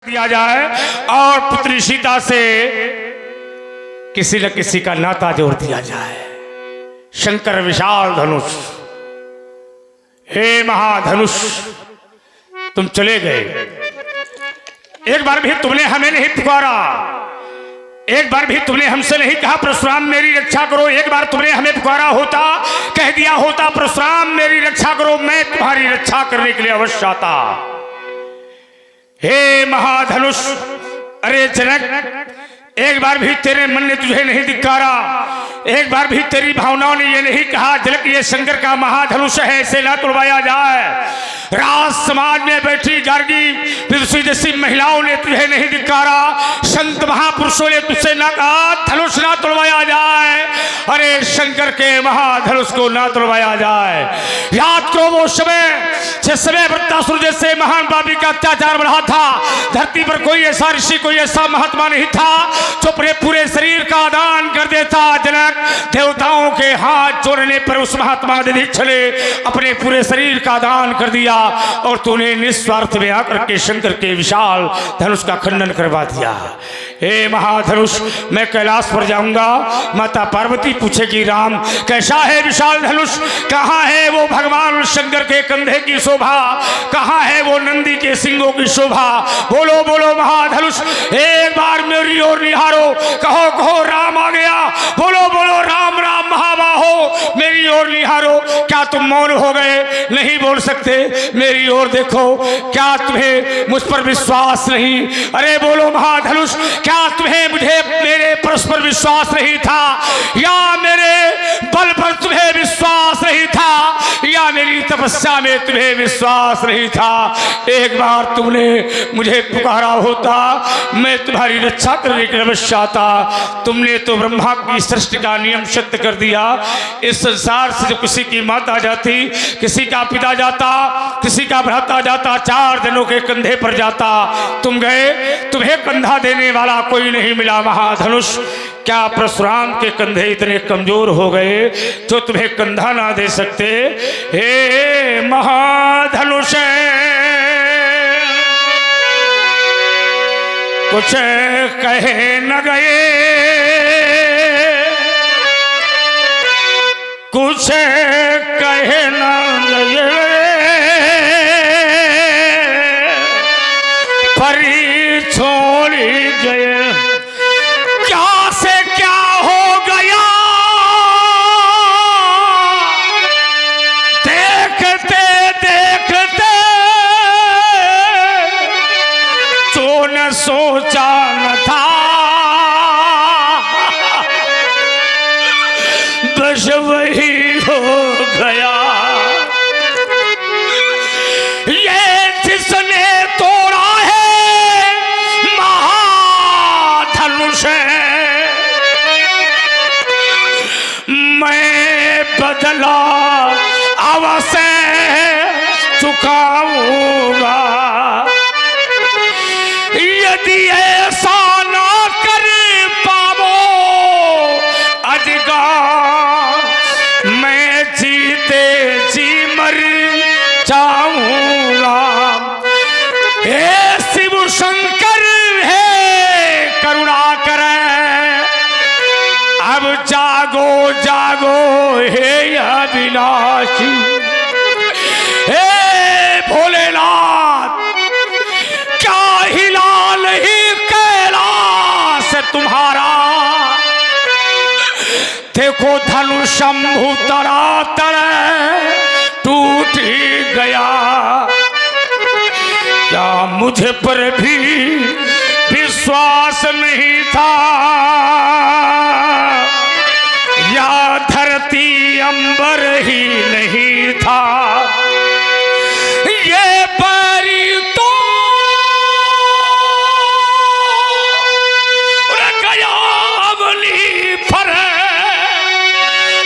दिया जाए और पुत्री सीता से किसी न किसी का नाता जोड़ दिया जाए। शंकर विशाल धनुष, हे महाधनुष, तुम चले गए। एक बार भी तुमने हमें नहीं पुकारा, एक बार भी तुमने हमसे नहीं कहा परशुराम मेरी रक्षा करो। एक बार तुमने हमें पुकारा होता, कह दिया होता परशुराम मेरी रक्षा करो, मैं तुम्हारी रक्षा करने के लिए अवश्य आता। हे महाधनुष, अरे जनक, एक बार भी तेरे मन ने तुझे नहीं धिक्कारा, एक बार भी तेरी भावनाओं ने ये नहीं कहा जनक ये शंकर का महाधनुष है, इसे ना तोड़वाया जाए। राज समाज में बैठी गार्गी विदुषी जैसी महिलाओं ने तुझे नहीं धिक्कारा, संत महापुरुषों ने तुझसे ना कहा धनुष ना तोड़वाया जाए। अरे शंकर के महाधनुष को ना तोड़वाया जाए। याद करो वो समय जिस समय वृत्तासुर जैसे महान पापी का अत्याचार बढ़ा था। धरती पर कोई ऐसा ऋषि, कोई ऐसा महात्मा नहीं था जो अपने पूरे शरीर का दान कर देता। जनक, देवताओं के हाथ जोड़ने पर उस महात्मा दधीचि ने अपने पूरे शरीर का दान कर दिया और तूने निस्वार्थ में आकर के शंकर के विशाल धनुष का खंडन करवा दिया। हे महाधनुष, मैं कैलाश पर जाऊंगा, माता पार्वती पूछेगी राम कैसा है विशाल धनुष, कहाँ है वो भगवान शंकर के कंधे की शोभा, कहाँ है वो नंदी के सिंगों की शोभा। बोलो बोलो महाधनुष, एक बार मेरी ओर निहारो, कहो कहो राम आ गया। बोलो बोलो राम राम महाबाहो, मेरी ओर निहारो। क्या तुम मौन हो गए, नहीं बोल सकते? मेरी ओर देखो, क्या तुम्हें मुझ पर विश्वास नहीं? अरे बोलो महाधनुष, क्या तुम्हें मुझे मेरे परस्पर विश्वास नहीं था, या मेरे बल पर तुम्हें विश्वास नहीं था, या मेरी तपस्या में तुम्हें विश्वास नहीं था? एक बार तुमने मुझे पुकारा होता, मैं तुम्हारी रक्षा करने के लिए अवश्य आता। तुमने तो ब्रह्मा की सृष्टि का नियम सिद्ध कर दिया। इस संसार से जो किसी की माता जाती, किसी का पिता जाता, किसी का भ्राता जाता, 4 जनों के कंधे पर जाता, तुम गए, तुम्हें कंधा देने वाला कोई नहीं मिला। महाधनुष, क्या परशुराम के कंधे इतने कमजोर हो गए जो तुम्हें कंधा ना दे सकते? हे महाधनुष, कुछ कहे न गए, कुछ कहे न गए, परी छोड़ी गए। क्या से क्या हो गया, देखते देखते जो न सोचा न था, बस वही हो गया। ये जिसने तोड़ा है महाधनुष, मैं बदला अवश्य चुकाऊंगा। यदि ऐसा ना कर पावो अजगा, मैं जीते जी मर जाऊंगा। हे शिव शंकर, हे करुणा करे, अब जागो जागो हे अविनाशी। हे भोलेनाथ, क्या हिला नहीं कैलाश तुम्हारा? देखो धनुष शंभु तरातर टूट गया। क्या मुझे पर भी विश्वास नहीं था, या धरती अंबर ही नहीं था? ये परी तो गया अगली पर,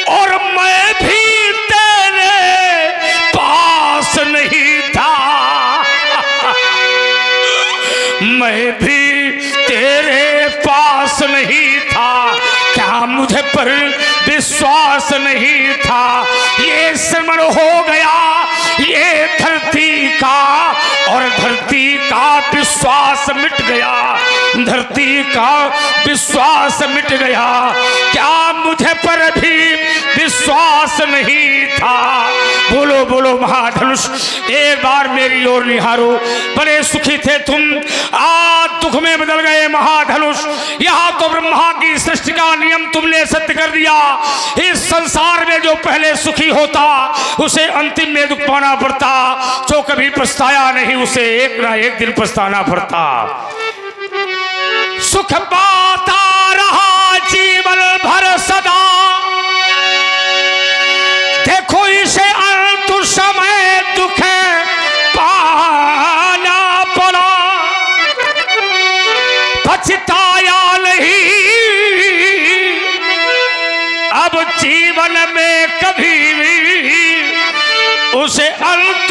और मैं भी तेरे पास नहीं था, मैं भी तेरे पास नहीं था। क्या मुझे पर विश्वास नहीं था? ये श्रवण हो गया ये धरती का और धरती का विश्वास मिट गया, धरती का विश्वास मिट गया। क्या मुझे पर भी विश्वास नहीं था? बोलो बोलो महाधनुष, एक बार मेरी ओर निहारो। बड़े सुखी थे तुम, आज दुख में बदल गए महाधनुष। यहाँ तो ब्रह्मा की सृष्टि का नियम तुमने सत्य कर दिया। इस संसार में जो पहले सुखी होता उसे अंतिम में दुख पाना पड़ता, जो कभी पछताया नहीं उसे एक ना एक दिन पछताना पड़ता। सुख पाता रहा जीवन भर सदा, देखो इसे अंत समय दुख पाना पड़ा। पछताया नहीं अब जीवन में कभी भी, उसे अंत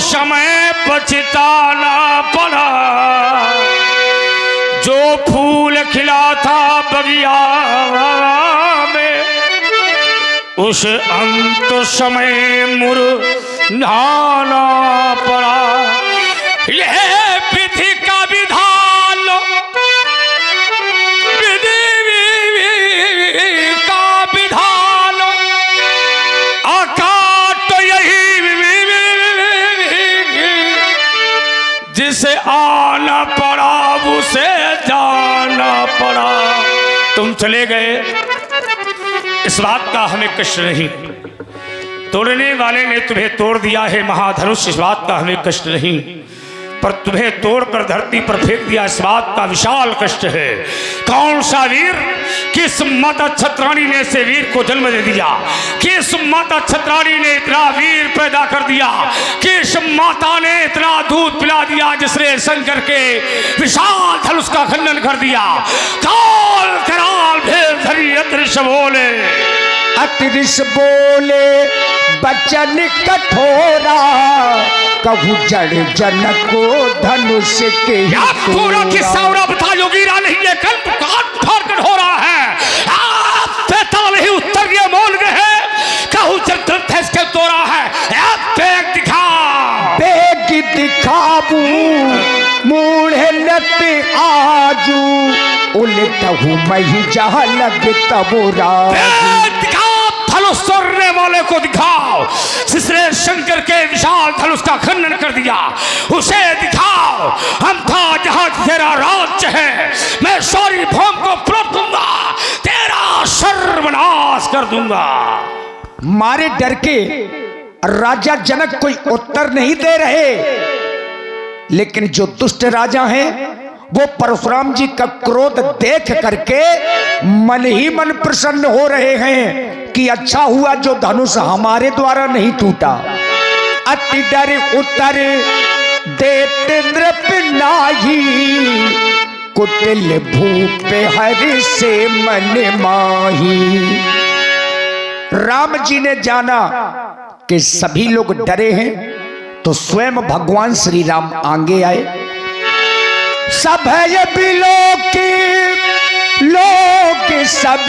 समय पछताना पड़ा। जो फूल खिला था बगिया में, उस अंत समय मुरझाना पड़ा। यह विधि का विधान, विधि का विधान, आकाट यही जिसे आना पड़ा उसे जाना पड़ा। तुम चले गए, इस बात का हमें कष्ट नहीं। तोड़ने वाले ने तुम्हें तोड़ दिया है महाधनुष, इस बात का हमें कष्ट नहीं। पर तुम्हें तोड़कर धरती पर फेंक दिया, इस बात का विशाल कष्ट है। कौन सा वीर, किस माता छत्राणी ने से वीर को जन्म दे दिया? किस माता छत्राणी ने इतना वीर पैदा कर दिया? किस माता ने इतना दूध पिला दिया जिसने शंकर के विशाल धनुष का खंडन कर दिया? काल कराल भेद धरी अतृष बोले, अतृष बोले बचन कठोरा, कहू जड़ जनक को धनुष के पूरा किस्सा और बता योगीरा नहीं, ये कल काट फाड़ कर हो रहा है। आप नहीं उत्तर दिए मोल गए, कहू जब इसके तोड़ा है। बेग दिखा, बेग दिखाबू मूढ़े लत आजू, उलटहू मही जहाँ लग तबोरा। धनुष तोड़ने वाले को दिखाओ, जिसने शंकर के विशाल धनुष का खंडन कर दिया, उसे दिखाओ। हम था जहां तेरा राज्य है, मैं सारी भूमि को पलट दूंगा, तेरा सर्वनाश कर दूंगा। मारे डर के राजा जनक कोई उत्तर नहीं दे रहे, लेकिन जो दुष्ट राजा हैं वो परशुराम जी का क्रोध देख करके मन ही मन प्रसन्न हो रहे हैं कि अच्छा हुआ जो धनुष हमारे द्वारा नहीं टूटा। अति डर उत्तर देते नृप नाही, कुटिल भूप हरि से मन माही। राम जी ने जाना कि सभी लोग डरे हैं, तो स्वयं भगवान श्री राम आगे आए। सब है ये लोग सब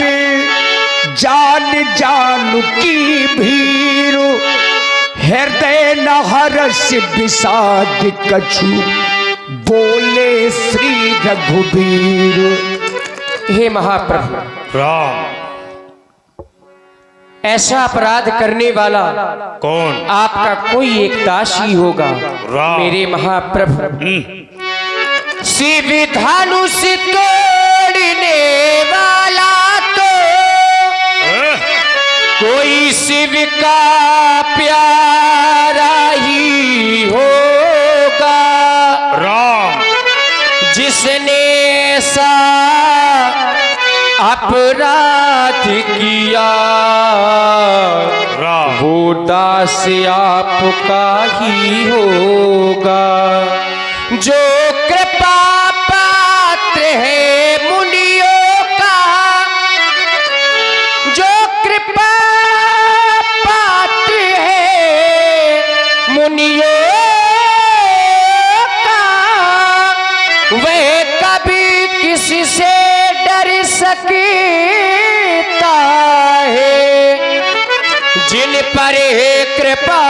जान जान की भीर, हृदय न हर्ष विषाद कछु, बोले श्री रघुबीर। हे महाप्रभु, राम ऐसा अपराध करने वाला कौन? आपका कोई एक दास ही होगा। राम। मेरे महाप्रभु, शिव धनुष तोड़ने वाला तो कोई शिव का प्यारा ही होगा। राम। जिसने सा अपराध किया, राम। वो दास आपका ही होगा। जो कृपा पात्र है मुनियों का, जो कृपा पात्र है मुनियों का, वह कभी किसी से डर सकता है। जिन पर है कृपा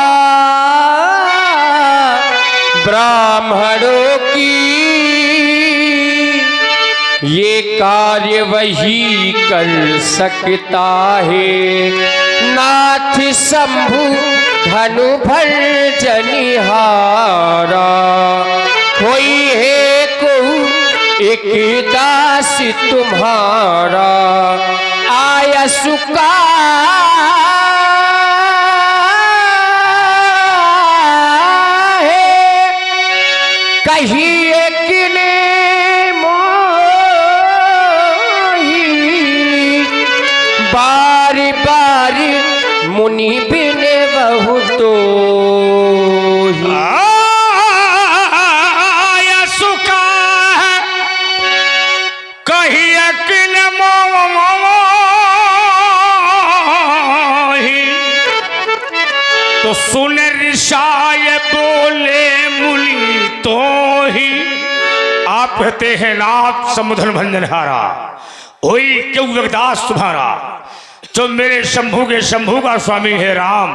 ब्राह्मणों की ये कार्य वही कर सकता है। नाथ शंभु धनु भर जनिहारा, कोई है को एक दास तुम्हारा, आया सुका कहिए किने मोही, बारी बारी मुनि बिने बहुतो आया सुका कहिए किन मोही, तो सुन ऋषाय बोले मुनि तो ही। आप कहते हैं नाथ समुद्र भंजनहारा, वही क्यों जगदास तुम्हारा, जो मेरे शंभू के शंभू का स्वामी है राम,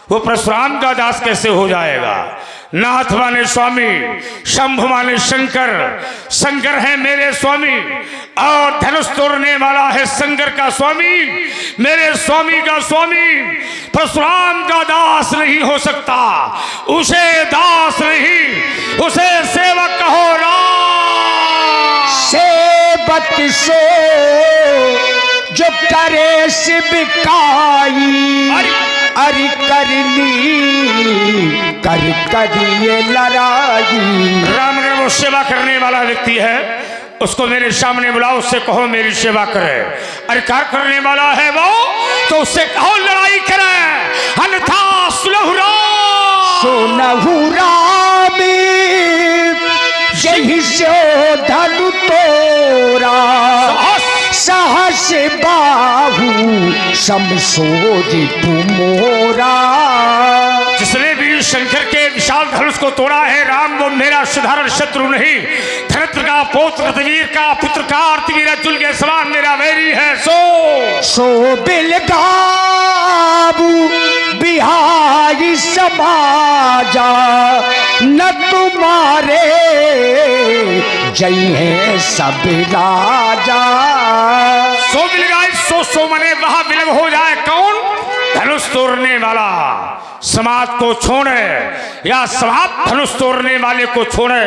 वो परशुराम का दास कैसे हो जाएगा। नाथ माने स्वामी, शंभु माने शंकर, शंकर है मेरे स्वामी, और धनुष तोड़ने वाला है शंकर का स्वामी, मेरे स्वामी का स्वामी परशुराम का दास नहीं हो सकता। उसे दास नहीं, उसे सेवक कहो राम। सेवक सो जो करे शिवकाई, अरि करनी कर करिए लड़ाई। राम ने वो सेवा करने वाला व्यक्ति है, उसको मेरे सामने बुलाओ, उससे कहो मेरी सेवा करे। अरे कार्य करने वाला है वो, तो उससे कहो लड़ाई करे, अन्यथा सुलहुरा सोनहुरा में यही से धनु तोरा, सहस बाहु समसोजी तुमोरा। जिसने भी शंकर के विशाल धनुष को तोड़ा है राम, वो मेरा साधारण शत्रु नहीं, धरत्र का पौत्र, वीर का पुत्र, कार्तिवीर अर्जुन के समान मेरा वैरी है। सो बिलगाबू बिहारी समाजा, न तुम्हारे जय है सब राजा। सो बिलगाई, सो मने वहां विलग हो जाए कौन, धनुष तोड़ने वाला समाज को छोड़े या समाज धनुष तोड़ने वाले को छोड़े,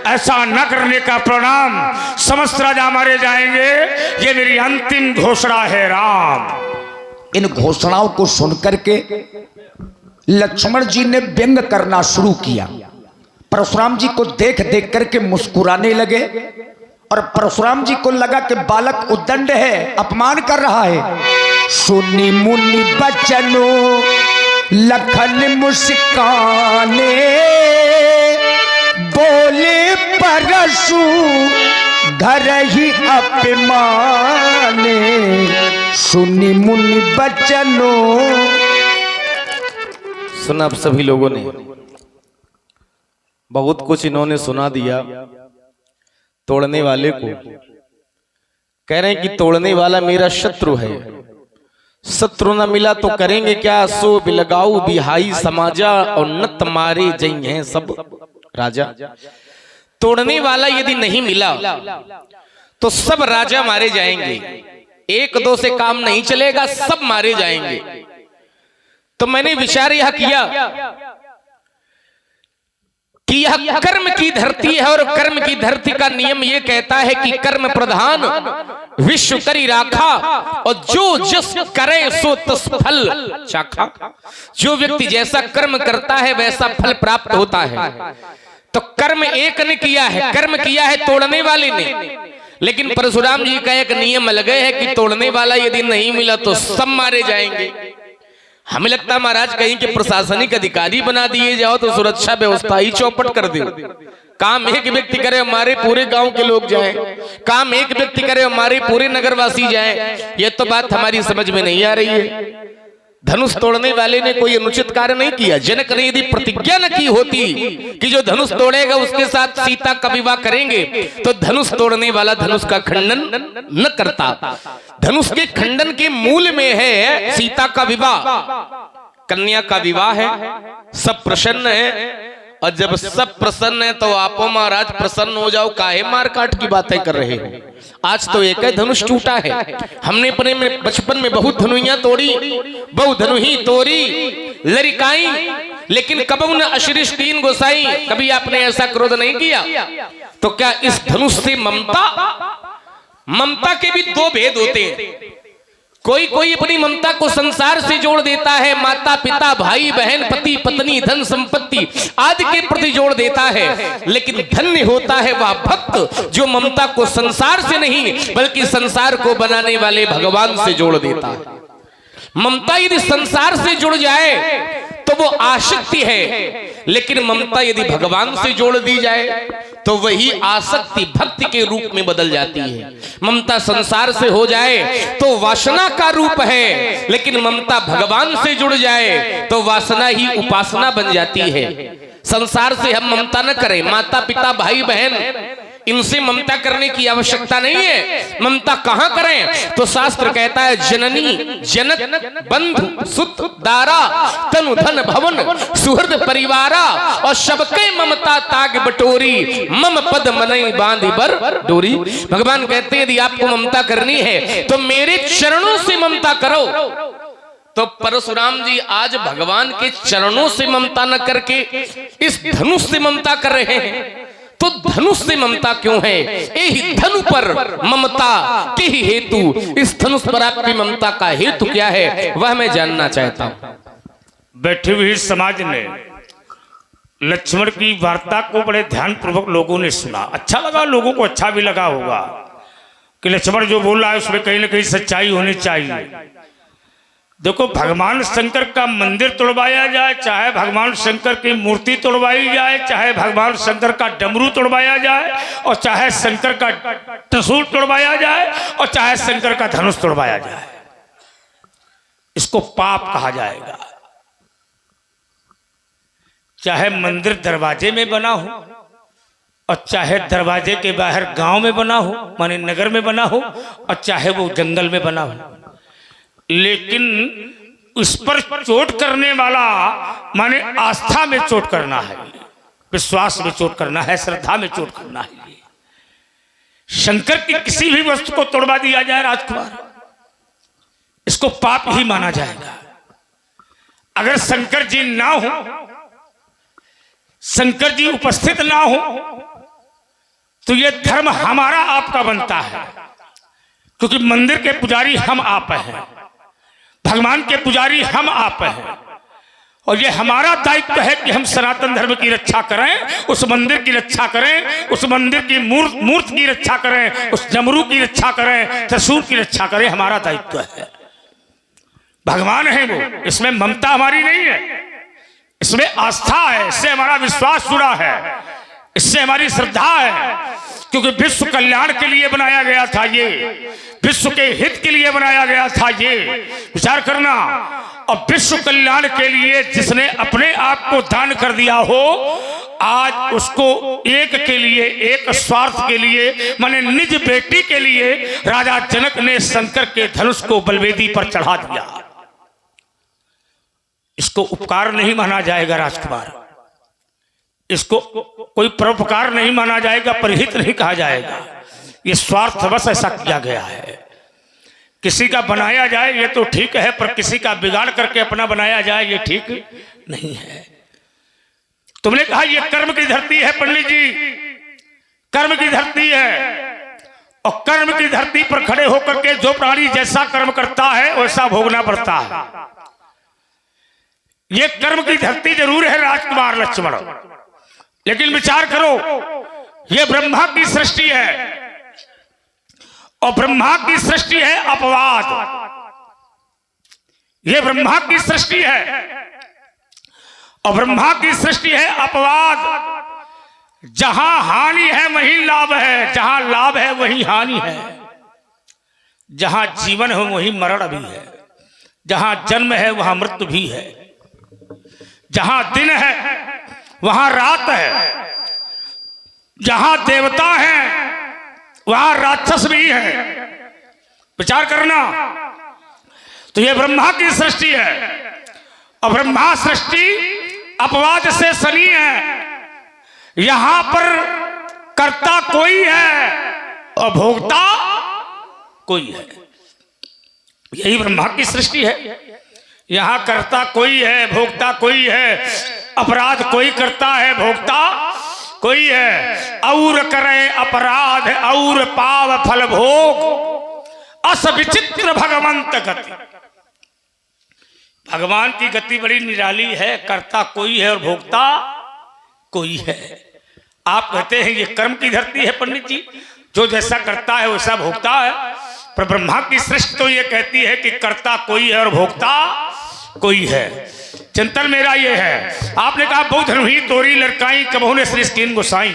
ऐसा न करने का परिणाम समस्त राजा मारे जाएंगे। ये मेरी अंतिम घोषणा है राम। इन घोषणाओं को सुनकर के लक्ष्मण जी ने व्यंग करना शुरू किया। परशुराम जी को देख देख करके मुस्कुराने लगे, और परशुराम जी को लगा कि बालक उद्दंड है, अपमान कर रहा है। सुनी मुनि बचनो लखन मुस्काने, बोले परशु घर ही अपमाने। सुनी मुनि बचनो, सुना आप सभी लोगों ने, बहुत कुछ इन्होंने सुना दिया। तोड़ने वाले को कह रहे हैं कि तोड़ने वाला मेरा शत्रु है, शत्रु न मिला तो करेंगे क्या। सो बिलगाऊ बिहाई समाजा, और न तुम्हारे जय हैं सब राजा। तोड़ने वाला यदि नहीं मिला तो सब राजा मारे जाएंगे, एक दो से काम नहीं चलेगा, सब मारे जाएंगे। तो मैंने विचार यह किया कि यह कर्म की धरती है, और कर्म की धरती का नियम यह कहता है कि कर्म प्रधान विश्व करी राखा, और जो जिस करे सो तस फल चाखा। जो व्यक्ति जैसा कर्म करता है वैसा फल प्राप्त होता है। तो कर्म एक ने किया है, कर्म किया है तोड़ने वाले ने, लेकिन परशुराम जी का एक नियम लगे है कि तोड़ने वाला यदि नहीं मिला तो सब मारे जाएंगे। हमें लगता है महाराज कहीं के प्रशासनिक अधिकारी बना दिए जाओ तो सुरक्षा व्यवस्था ही चौपट कर दे। काम एक व्यक्ति करे हमारे पूरे गांव के लोग जाएं, काम एक व्यक्ति करे हमारे पूरे नगरवासी जाएं। ये तो बात हमारी समझ में नहीं आ रही है। धनुष तोड़ने वाले ने कोई अनुचित कार्य नहीं किया। जनक ने यदि प्रतिज्ञा न की होती कि जो धनुष तोड़ेगा उसके साथ सीता का विवाह करेंगे, तो धनुष तोड़ने वाला धनुष का खंडन न करता। धनुष के खंडन के मूल में है सीता का विवाह, कन्या का विवाह है, सब प्रसन्न है। और जब सब प्रसन्न है तो आपो महाराज प्रसन्न हो जाओ, काहे मार काट की बातें कर रहे हो। आज तो एक ही धनुष टूटा है। हमने अपने में बचपन में बहुत धनुइयां तोड़ी, बहु धनुही तोड़ी लरिकाई, लेकिन कबू न अशरीश तीन गोसाई, कभी आपने ऐसा क्रोध नहीं किया। तो क्या इस धनुष से ममता के भी दो भेद होते हैं। कोई कोई अपनी ममता को संसार से जोड़ देता है, माता पिता भाई बहन पति पत्नी धन संपत्ति आदि के प्रति जोड़ देता है, लेकिन धन्य होता है वह भक्त जो ममता को संसार से नहीं बल्कि संसार को बनाने वाले भगवान से जोड़ देता है। ममता यदि संसार से जुड़ जाए तो वो आसक्ति है, लेकिन ममता यदि भगवान से जोड़ दी जाए तो वही आसक्ति भक्ति के रूप में बदल जाती है। ममता संसार से हो जाए तो वासना का रूप है, लेकिन ममता भगवान से जुड़ जाए तो वासना ही उपासना बन जाती है। संसार से हम ममता न करें, माता पिता भाई बहन इनसे ममता करने की आवश्यकता नहीं है। ममता कहां करें तो शास्त्र कहता है जननी जनक बंधु सुत दारा तनु धन भवन सुहृद परिवारा और सबके ममता ताग बटोरी मम पद मनई बांधी बर डोरी। भगवान कहते हैं यदि आपको ममता करनी है तो मेरे चरणों से ममता करो। तो परशुराम जी आज भगवान के चरणों से ममता न करके इस धनुष से ममता कर रहे हैं। तो धनुष से ममता क्यों है? यही धनु पर ममता के ही हेतु, इस धनुष पर आपकी ममता का हेतु क्या है वह मैं जानना चाहता हूं। बैठी हुई समाज ने लक्ष्मण की वार्ता को बड़े ध्यान पूर्वक लोगों ने सुना। अच्छा लगा, लोगों को अच्छा भी लगा होगा कि लक्ष्मण जो बोल रहा है उसमें कहीं ना कहीं सच्चाई होनी चाहिए। देखो, भगवान शंकर का मंदिर तोड़वाया जाए, चाहे भगवान शंकर की मूर्ति तोड़वाई जाए, चाहे भगवान शंकर का डमरू तोड़वाया जाए, और चाहे शंकर का त्रिशूल तोड़वाया जाए, और चाहे शंकर का धनुष तोड़वाया जाए, इसको पाप कहा जाएगा। चाहे मंदिर दरवाजे में बना हो और चाहे दरवाजे के बाहर गांव में बना हो, माने नगर में बना हो, और चाहे वो जंगल में बना हो, लेकिन उस पर चोट करने वाला माने आस्था में चोट करना है, विश्वास में चोट करना है, श्रद्धा में चोट करना है। शंकर की किसी भी वस्तु को तोड़वा दिया जाए राजकुमार, इसको पाप ही माना जाएगा। अगर शंकर जी ना हो, शंकर जी उपस्थित ना हो, तो यह धर्म हमारा आपका बनता है, क्योंकि मंदिर के पुजारी हम आप हैं, भगवान के पुजारी हम आप हैं, और ये हमारा दायित्व है कि हम सनातन धर्म की रक्षा करें, उस मंदिर की रक्षा करें, उस मंदिर की मूर्ति की रक्षा करें, उस डमरू की रक्षा करें, त्रिशूल की रक्षा करें। हमारा दायित्व है। भगवान है वो, इसमें ममता हमारी नहीं है, इसमें आस्था है, इससे हमारा विश्वास जुड़ा है, इससे हमारी श्रद्धा है, क्योंकि विश्व कल्याण के लिए बनाया गया था, ये विश्व के हित के लिए बनाया गया था। ये विचार करना, और विश्व कल्याण के लिए जिसने अपने आप को दान कर दिया हो, आज उसको एक के लिए, एक स्वार्थ के लिए, माने निज बेटी के लिए राजा जनक ने शंकर के धनुष को बलवेदी पर चढ़ा दिया। इसको उपकार नहीं माना जाएगा राजकुमार, इसको कोई परोपकार नहीं माना जाएगा, परहित नहीं कहा जाएगा। ये स्वार्थवश ऐसा किया गया है। किसी का बनाया जाए ये तो ठीक है, पर किसी का बिगाड़ करके अपना बनाया जाए ये ठीक नहीं है। तुमने कहा ये कर्म की धरती है पंडित जी, कर्म की धरती है, और कर्म की धरती पर खड़े होकर के जो प्राणी जैसा कर्म करता है वैसा भोगना पड़ता है। ये कर्म की धरती जरूर है राजकुमार लक्ष्मण, लेकिन विचार करो, ये ब्रह्मा की सृष्टि है, और ब्रह्मा की सृष्टि है अपवाद। ये ब्रह्मा की सृष्टि है, और ब्रह्मा की सृष्टि है अपवाद। जहां हानि है वहीं लाभ है, जहां लाभ है वहीं हानि है, जहां जीवन है वहीं मरण भी है, जहां जन्म है वहां मृत्यु भी है, जहां दिन है वहां रात है, जहां देवता है वहां राक्षस भी है। विचार करना, तो यह ब्रह्मा की सृष्टि है, और ब्रह्मा सृष्टि अपवाद से सनी है, यहां पर कर्ता कोई है और भोक्ता कोई है। यही ब्रह्मा की सृष्टि है। यहां कर्ता कोई है, भोक्ता कोई है, अपराध कोई करता है, भोक्ता कोई है। और करे अपराध और पाव फल भोग, अस विचित्र भगवंत गति। भगवान की गति बड़ी निराली है। कर्ता कोई है और भोक्ता कोई है। आप कहते हैं ये कर्म की धरती है पंडित जी, जो जैसा करता है वैसा भोगता है, पर ब्रह्मा की सृष्टि तो ये कहती है कि कर्ता कोई है और भोक्ता कोई है। चिंतन मेरा ये है, आपने कहा बहुत धनुही तोरी लड़काई कबहू ने श्री स्कीन गोसाई।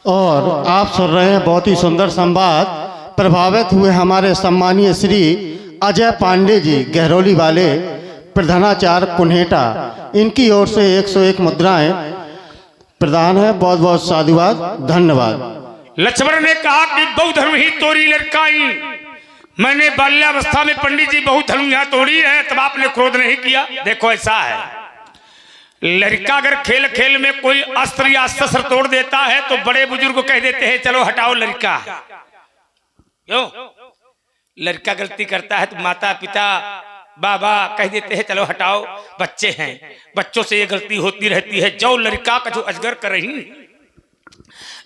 और आप सुन रहे हैं बहुत ही सुंदर संवाद। प्रभावित हुए हमारे सम्मानीय श्री अजय पांडे जी गहरौली वाले प्रधानाचार्य कुन्हेटा, इनकी ओर से 101 मुद्राएं प्रदान है। बहुत बहुत साधुवाद, धन्यवाद। लक्ष्मण ने कहा कि बहुत धनुही तोरी लड़काई, मैंने बाल्यावस्था में पंडित जी बहुत धनुहा तोड़ी है, तब आपने क्रोध नहीं किया। देखो ऐसा है, लड़का अगर खेल खेल में कोई अस्त्र या शस्त्र तोड़ देता है तो बड़े बुजुर्ग कह देते हैं चलो हटाओ लड़का। क्यों? लड़का गलती करता है तो माता पिता बाबा कह देते हैं चलो हटाओ, बच्चे हैं, बच्चों से ये गलती होती रहती है। जो लड़का का जो अजगर कर रही,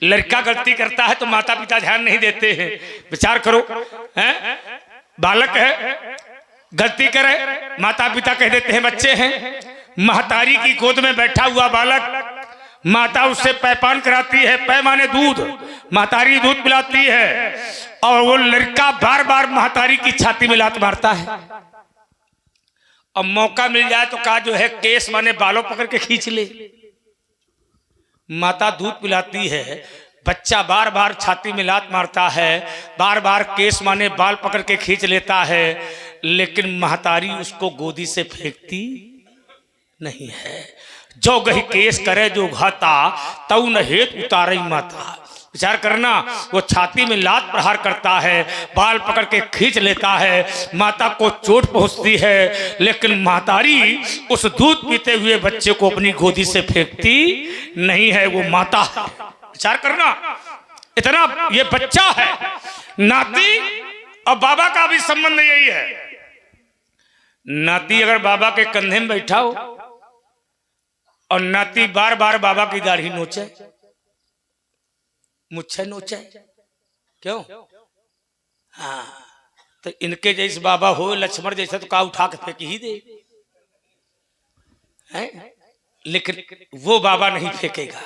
लड़का गलती करता है तो माता पिता ध्यान नहीं देते हैं। विचार करो, हैं? बालक है गलती करे, माता पिता कह देते हैं बच्चे हैं। महतारी की गोद में बैठा हुआ बालक, माता उससे पैपान कराती है, पै माने दूध, महतारी दूध पिलाती है, और वो लड़का बार बार महतारी की छाती में लात मारता है। अब मौका मिल जाए तो कहा जो है केस माने बालों पकड़ के खींच ले। माता दूध पिलाती है, बच्चा बार बार छाती में लात मारता है, बार बार केस माने बाल पकड़ के खींच लेता है, लेकिन महतारी उसको गोदी से फेंकती नहीं है। जो गही केस करे जो घाता, तऊ न हेत उतारई माता। विचार करना, वो छाती में लात प्रहार करता है, बाल पकड़ के खींच लेता है, माता को चोट पहुंचती है, लेकिन महतारी उस दूध पीते हुए बच्चे को अपनी गोदी से फेंकती नहीं है। वो माता है। विचार करना, इतना ये बच्चा है। नाती और बाबा का भी संबंध यही है। नाती अगर बाबा के कंधे में बैठा हो और नाती बार बार बाबा की दाढ़ी नोचे, मुझे नोचे, क्यों? हाँ, तो इनके जैसे बाबा हो, लक्ष्मण जैसा, तो का उठा के फेंक ही दे, हैं? लेकिन वो बाबा नहीं फेंकेगा।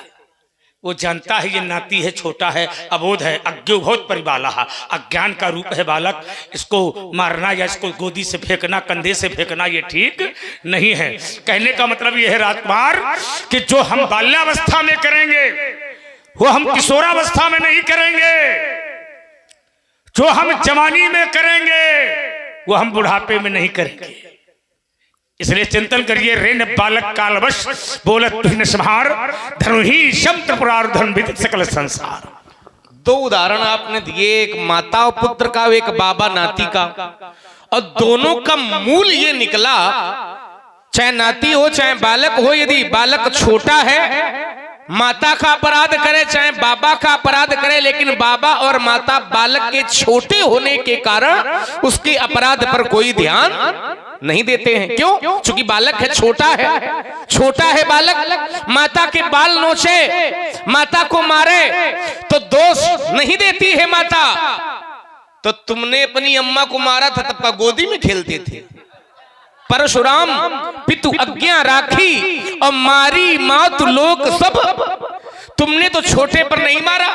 वो जानता है ये नाती है, छोटा है, अबोध है, अज्ञो बहुत परिबाला है, अज्ञान का रूप है बालक, इसको मारना या इसको गोदी से फेंकना, कंधे से फेंकना ये ठीक नहीं है। कहने का मतलब ये है राजकुमार कि जो हम बाल्यावस्था में करेंगे वो हम किशोरावस्था में नहीं करेंगे, जो हम जवानी में करेंगे वो हम बुढ़ापे में नहीं करेंगे। इसलिए चिंतन करिए, रेन बालक कालवश बोलत तुहिन संहार, धनुही शम त्रिपुरार धन विदित सकल संसार। दो उदाहरण आपने दिए, एक माता और पुत्र का, एक बाबा नाती का, और दोनों का मूल ये निकला, चाहे नाती हो चाहे बालक हो, यदि बालक छोटा है माता का अपराध करे चाहे बाबा का अपराध करे, लेकिन बाबा और माता बालक के छोटे होने के कारण उसके अपराध पर कोई ध्यान नहीं देते हैं। क्यों? क्योंकि बालक है, छोटा है बालक, माता के बाल नोचे, माता को मारे तो दोष नहीं देती है माता। तो तुमने अपनी अम्मा को मारा था तब का गोदी में खेलते थे। परशुराम पितु आज्ञा राखी और मारी मातु लोक सब, तुमने तो छोटे पर नहीं मारा।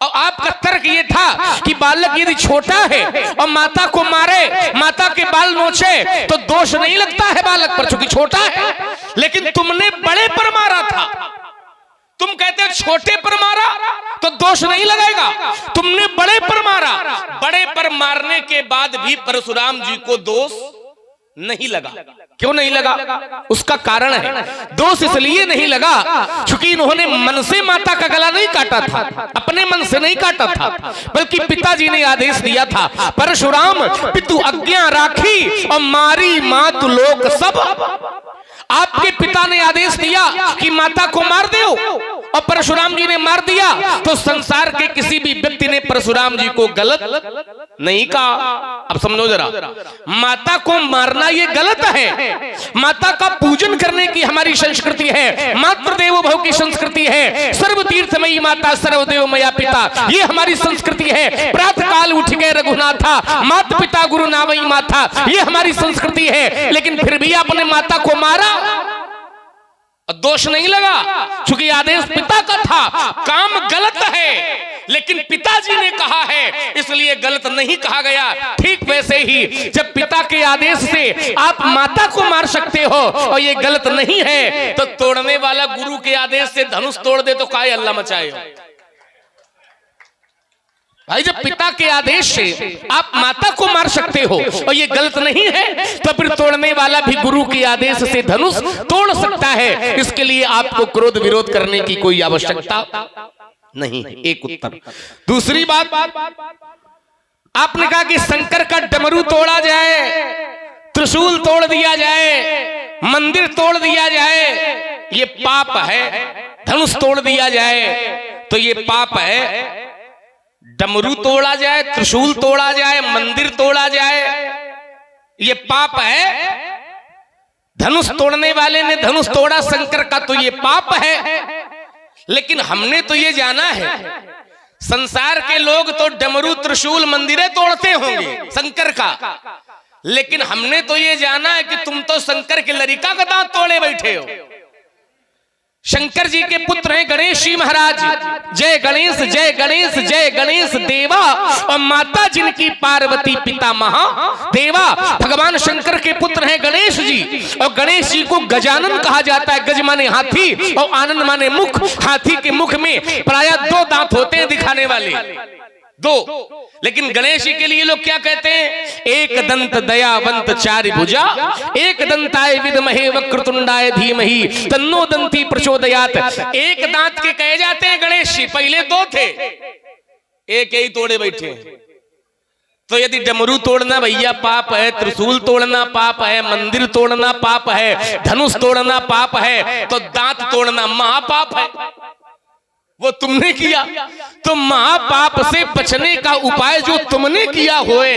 और आपका तर्क ये था कि बालक यदि छोटा है और माता को मारे, माता के बाल नोचे, तो दोष नहीं लगता है बालक पर, चूंकि छोटा है। लेकिन तुमने बड़े पर मारा था, तुम कहते हो छोटे पर मारा तो दोष नहीं लगेगा, तुमने बड़े पर मारा। बड़े पर मारने के बाद भी परशुराम जी को दोष नहीं लगा। क्यों नहीं लगा? उसका कारण है, दोष इसलिए नहीं लगा क्योंकि इन्होंने मन से माता का गला नहीं काटा था, अपने मन से नहीं काटा था, बल्कि पिताजी ने आदेश दिया था, परशुराम पितु आज्ञा राखी और मारी मातु लोक सब। आपके पिता ने आदेश दिया कि माता को मार दो, और परशुराम जी ने मार दिया, तो संसार के किसी भी व्यक्ति ने परशुराम जी को गलत नहीं कहा। अब समझो जरा, माता को मारना ये गलत है। माता का पूजन करने की हमारी संस्कृति है, मातृ देवो भव की संस्कृति है, सर्व तीर्थमयी माता सर्वदेव मया पिता, ये हमारी संस्कृति है। प्रातः काल उठ गए रघुनाथा, माता पिता गुरु नावई माता, ये हमारी संस्कृति है। लेकिन फिर भी आपने माता को मारा, दोष नहीं लगा, क्योंकि आदेश पिता का था। काम गलत है, लेकिन पिताजी ने कहा है, इसलिए गलत नहीं कहा गया। ठीक वैसे ही जब पिता के आदेश से आप माता को मार सकते हो और ये गलत नहीं है, तो तोड़ने वाला गुरु के आदेश से धनुष तोड़ दे तो काय अल्लाह मचाए। भाई, जब पिता के आदेश से आप माता को मार सकते हो और ये गलत नहीं है, तो फिर तोड़ने वाला भी गुरु के आदेश से धनुष तोड़ सकता है। इसके लिए आपको क्रोध विरोध करने की कोई आवश्यकता नहीं है। एक उत्तर। दूसरी बात, आपने कहा कि शंकर का डमरू तोड़ा जाए, त्रिशूल तोड़ दिया जाए, मंदिर तोड़ दिया जाए, ये पाप है। धनुष तोड़ दिया जाए तो ये पाप है। डमरू तोड़ा जाए, त्रिशूल तोड़ा जाए, मंदिर तोड़ा जाए, ये पाप है। धनुष तोड़ने वाले ने धनुष तोड़ा शंकर का, तो ये पाप है। लेकिन हमने तो ये जाना है, संसार के लोग तो डमरू त्रिशूल मंदिरें तोड़ते होंगे शंकर का, लेकिन हमने तो ये जाना है कि तुम तो शंकर के लड़का का दांत तोड़े बैठे हो। शंकर जी के पुत्र हैं गणेश जी महाराज। जय गणेश जय गणेश जय गणेश देवा, और माता जिनकी पार्वती पिता महादेवा। भगवान शंकर के पुत्र हैं गणेश जी, और गणेश जी को गजानन कहा जाता है। गज माने हाथी और आनंद माने मुख। हाथी के मुख में प्रायः 2 दांत होते हैं दिखाने वाले, 2। लेकिन गणेश जी के लिए लोग क्या कहते हैं? एक दंत दयावंत चारि भुजा, एक दंताय विद्महे वक्रतुंडाय धीमहि तन्नो दंती प्रचोदयात। एक दांत के कहे जाते हैं गणेश जी, पहले 2 थे, एक ही तोड़े बैठे। तो यदि डमरू तोड़ना भैया पाप है, त्रिशूल तोड़ना पाप है, मंदिर तोड़ना पाप है, धनुष तोड़ना पाप है, तो दांत तोड़ना महापाप है। वो तुमने किया, तो महापाप से बचने का उपाय जो तुमने किया होए,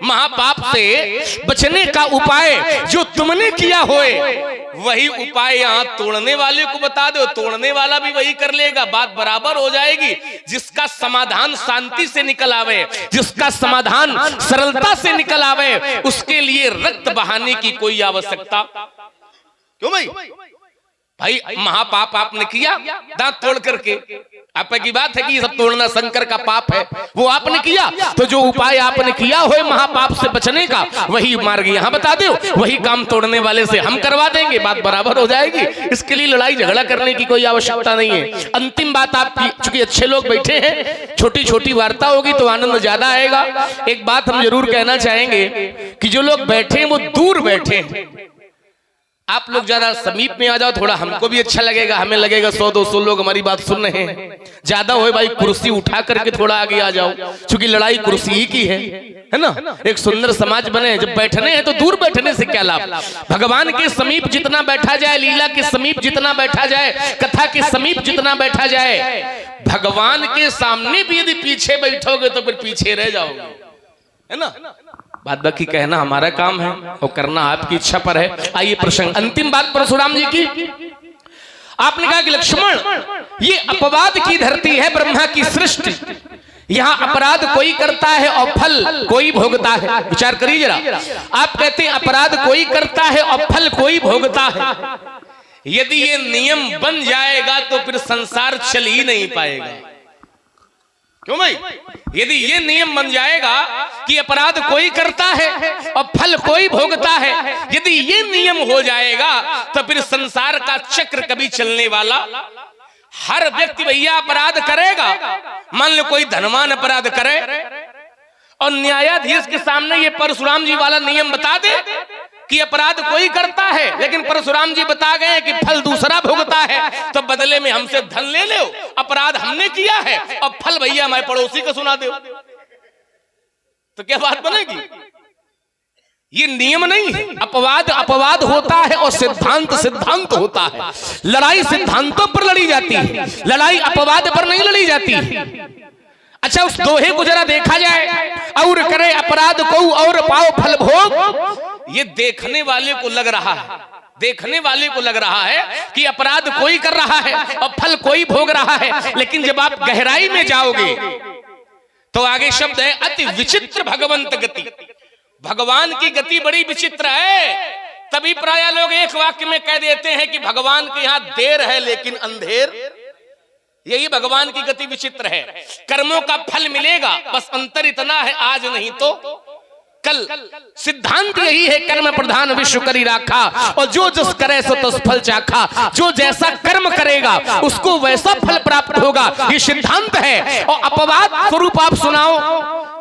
महापाप से बचने का उपाय जो तुमने किया होए, वही उपाय यहाँ तोड़ने वाले को बता दो, तोड़ने वाला भी वही कर लेगा, बात बराबर हो जाएगी। जिसका समाधान शांति से निकल आवे, जिसका समाधान सरलता से निकल आवे, उसके लिए रक्त बहाने की कोई आवश्यकता क्यों भाई? भाई महापाप आपने किया दांत तोड़ करके, आपकी बात है कि ये सब तोड़ना शंकर का पाप है, वो आपने किया, तो जो उपाय आपने किया हो महापाप से बचने का, वही मार्ग यहाँ बता दो, वही काम तोड़ने वाले से हम करवा देंगे, बात बराबर हो जाएगी। इसके लिए लड़ाई झगड़ा करने की कोई आवश्यकता नहीं है। अंतिम बात, आपकी चूंकि अच्छे लोग बैठे हैं, छोटी छोटी वार्ता होगी तो आनंद ज्यादा आएगा। एक बात हम जरूर कहना चाहेंगे कि जो लोग बैठे हैं वो दूर बैठे हैं, आप लोग ज्यादा समीप में आ जाओ, थोड़ा हमको भी अच्छा लगेगा, हमें लगेगा 100-200 लोग हमारी बात सुन रहे हैं। ज्यादा हो भाई कुर्सी उठा करके थोड़ा आगे आ जाओ, क्योंकि लड़ाई कुर्सी ही की है ना। एक सुंदर समाज बने, जब बैठने हैं तो दूर बैठने से क्या लाभ? भगवान के समीप जितना बैठा जाए, लीला के समीप जितना बैठा जाए, कथा के समीप जितना बैठा जाए, भगवान के सामने भी यदि पीछे बैठोगे तो फिर पीछे रह जाओगे, है ना। बात बाकी कहना हमारा काम है और करना आपकी इच्छा पर है। आइए प्रसंग, अंतिम बात परशुराम जी की। आपने कहा कि लक्ष्मण, ये अपवाद की धरती है, ब्रह्मा की सृष्टि, यहाँ अपराध कोई करता है और फल कोई भोगता है। विचार करिए जरा, आप कहते हैं अपराध कोई करता है और फल कोई भोगता है। यदि ये नियम बन जाएगा तो फिर संसार चल ही नहीं पाएगा। क्यों भाई? यदि ये नियम बन जाएगा कि अपराध कोई करता है और फल कोई भोगता है, यदि ये नियम हो जाएगा तो फिर संसार का चक्र कभी चलने वाला। हर व्यक्ति भैया अपराध करेगा। मान लो कोई धनवान अपराध करे और न्यायाधीश के सामने ये परशुराम जी वाला नियम बता दे कि अपराध कोई करता है, लेकिन परशुराम जी बता गए कि फल दूसरा भोगता है, तो बदले में हमसे धन ले लो, अपराध हमने किया है और फल भैया हमारे पड़ोसी को सुना दो, तो क्या बात बनेगी? ये नियम नहीं है। अपवाद अपवाद होता है और सिद्धांत सिद्धांत होता है। लड़ाई सिद्धांतों पर लड़ी जाती है, लड़ाई अपवाद पर नहीं लड़ी जाती है। अच्छा, उस दोहे को जरा देखा जाए, और करे अपराध को और पाओ फल भोग। ये देखने वाले को लग रहा है, देखने वाले को लग रहा है कि अपराध कोई कर रहा है और फल कोई भोग रहा है, लेकिन जब आप गहराई में जाओगे तो आगे शब्द है अति विचित्र भगवंत गति। भगवान की गति बड़ी विचित्र है। तभी प्राय लोग एक वाक्य में कह देते हैं कि भगवान के यहां देर है लेकिन अंधेर। यही भगवान की गति विचित्र है। कर्मों का फल मिलेगा, बस अंतर इतना है आज नहीं तो कल। सिद्धांत यही है, कर्म प्रधान विश्व करी राखा, और जो जिस करे सो तस फल चाखा। जो जैसा कर्म करेगा उसको वैसा फल प्राप्त होगा, ये सिद्धांत है। और अपवाद स्वरूप आप सुनाओ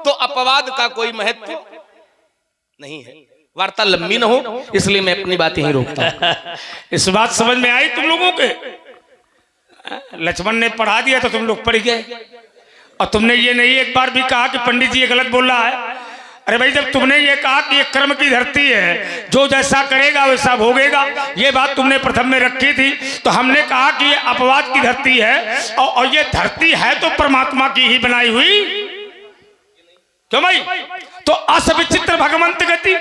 तो अपवाद का कोई महत्व नहीं है। वार्ता लंबी न हो इसलिए मैं अपनी बात यहीं रोकता हूं। इस बात समझ में आई तुम लोगों के? लक्ष्मण ने पढ़ा दिया तो तुम लोग पढ़ गए, और तुमने ये नहीं एक बार भी कहा कि पंडित जी ये गलत बोल रहा है। अरे भाई, जब तुमने ये कहा कि ये कर्म की धरती है, जो जैसा करेगा वैसा भोगेगा, ये बात तुमने प्रथम में रखी थी, तो हमने कहा कि ये अपवाद की धरती है, और ये धरती है तो परमात्मा की ही बनाई हुई, क्यों भाई? तो असविचित्र भगवंत गति।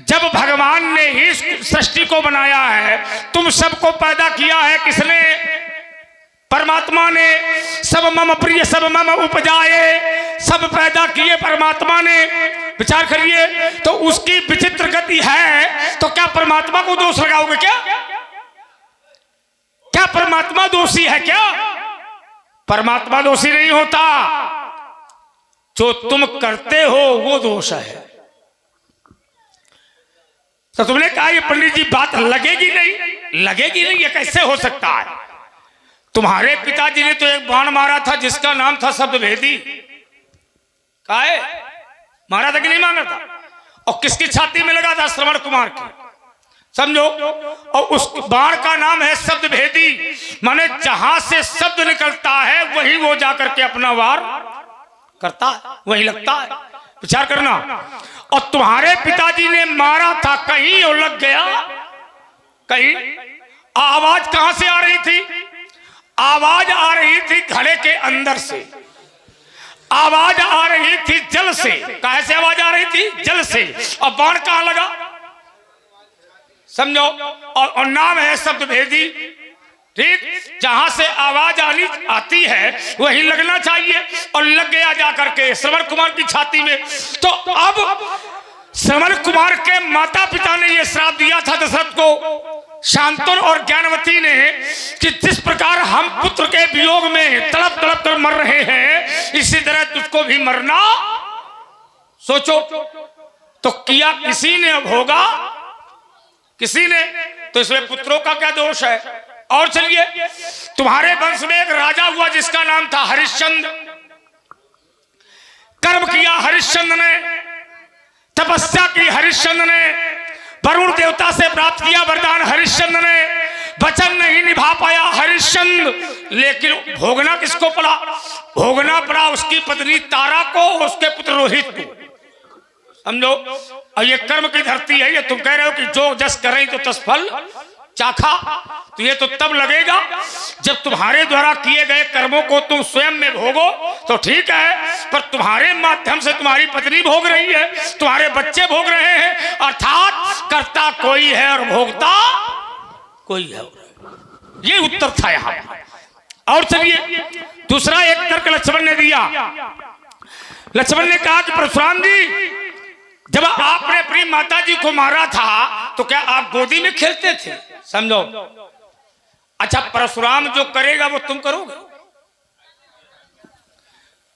जब भगवान ने ही सृष्टि को बनाया है, तुम सबको पैदा किया है किसने? परमात्मा ने। सब मम प्रिय सब मम उपजाए, सब पैदा किए परमात्मा ने। विचार करिए, तो उसकी विचित्र गति है तो क्या परमात्मा को दोष लगाओगे? क्या क्या परमात्मा दोषी है? क्या परमात्मा दोषी नहीं होता, जो तुम करते हो वो दोष है। तो तुमने कहा ये पंडित जी बात लगेगी नहीं, लगेगी नहीं, ये कैसे हो सकता है? तुम्हारे पिताजी ने तो एक बाण मारा था जिसका नाम था शब्द भेदी। काहे मारा था कि नहीं मारा था? और किसकी छाती में लगा था? श्रवण कुमार की, समझो। और उस बाण का नाम है शब्द भेदी, माने जहां से शब्द निकलता है वही वो जाकर के अपना वार करता है, वही लगता है। विचार करना। और तुम्हारे पिताजी ने मारा था, कहीं और लग गया, कहीं। आवाज कहां से आ रही थी? आवाज आ रही थी घड़े के अंदर से, आवाज आ रही थी जल से। कहां से आवाज आ रही थी? जल से। और बाण कहां लगा? समझो। और नाम है शब्द भेदी, ठीक। जहां से आवाज आती है वही लगना चाहिए, और लग गया जाकर के श्रवण कुमार की छाती में। तो अब श्रवण कुमार के माता पिता ने यह श्राप दिया था दशरथ को, शांतनु और ज्ञानवती ने, कि जिस प्रकार हम पुत्र के वियोग में तड़प तड़प कर मर रहे हैं, इसी तरह तुझको भी मरना। सोचो, तो किया किसी ने अब होगा, किसी ने। तो इसमें पुत्रों का क्या दोष है? और चलिए, तुम्हारे वंश में एक राजा हुआ जिसका नाम था हरिश्चंद्र। कर्म किया हरिश्चंद्र ने, तपस्या की हरिश्चंद्र ने, वरुण देवता से प्राप्त किया वरदान हरिश्चंद्र ने, वचन नहीं निभा पाया हरिश्चंद्र। लेकिन भोगना किसको पड़ा? भोगना पड़ा उसकी पत्नी तारा को, उसके पुत्र रोहित को, समझो। और ये कर्म की धरती है। ये तुम कह रहे हो कि जो जस करें तो तस फल चाखा, तो ये तो तब लगेगा जब तुम्हारे द्वारा किए गए कर्मों को तुम स्वयं में भोगो, तो ठीक है। पर तुम्हारे माध्यम से तुम्हारी पत्नी भोग रही है, तुम्हारे बच्चे भोग रहे हैं, अर्थात कर्ता कोई है और भोगता कोई है। ये उत्तर था यहां। और चलिए, दूसरा एक तर्क लक्ष्मण ने दिया। लक्ष्मण ने कहा कि परशुराम जी, जब आपने अपनी माता जी को मारा था तो क्या आप गोदी में खेलते थे? समझो। अच्छा, परशुराम जो करेगा वो तुम करोगे?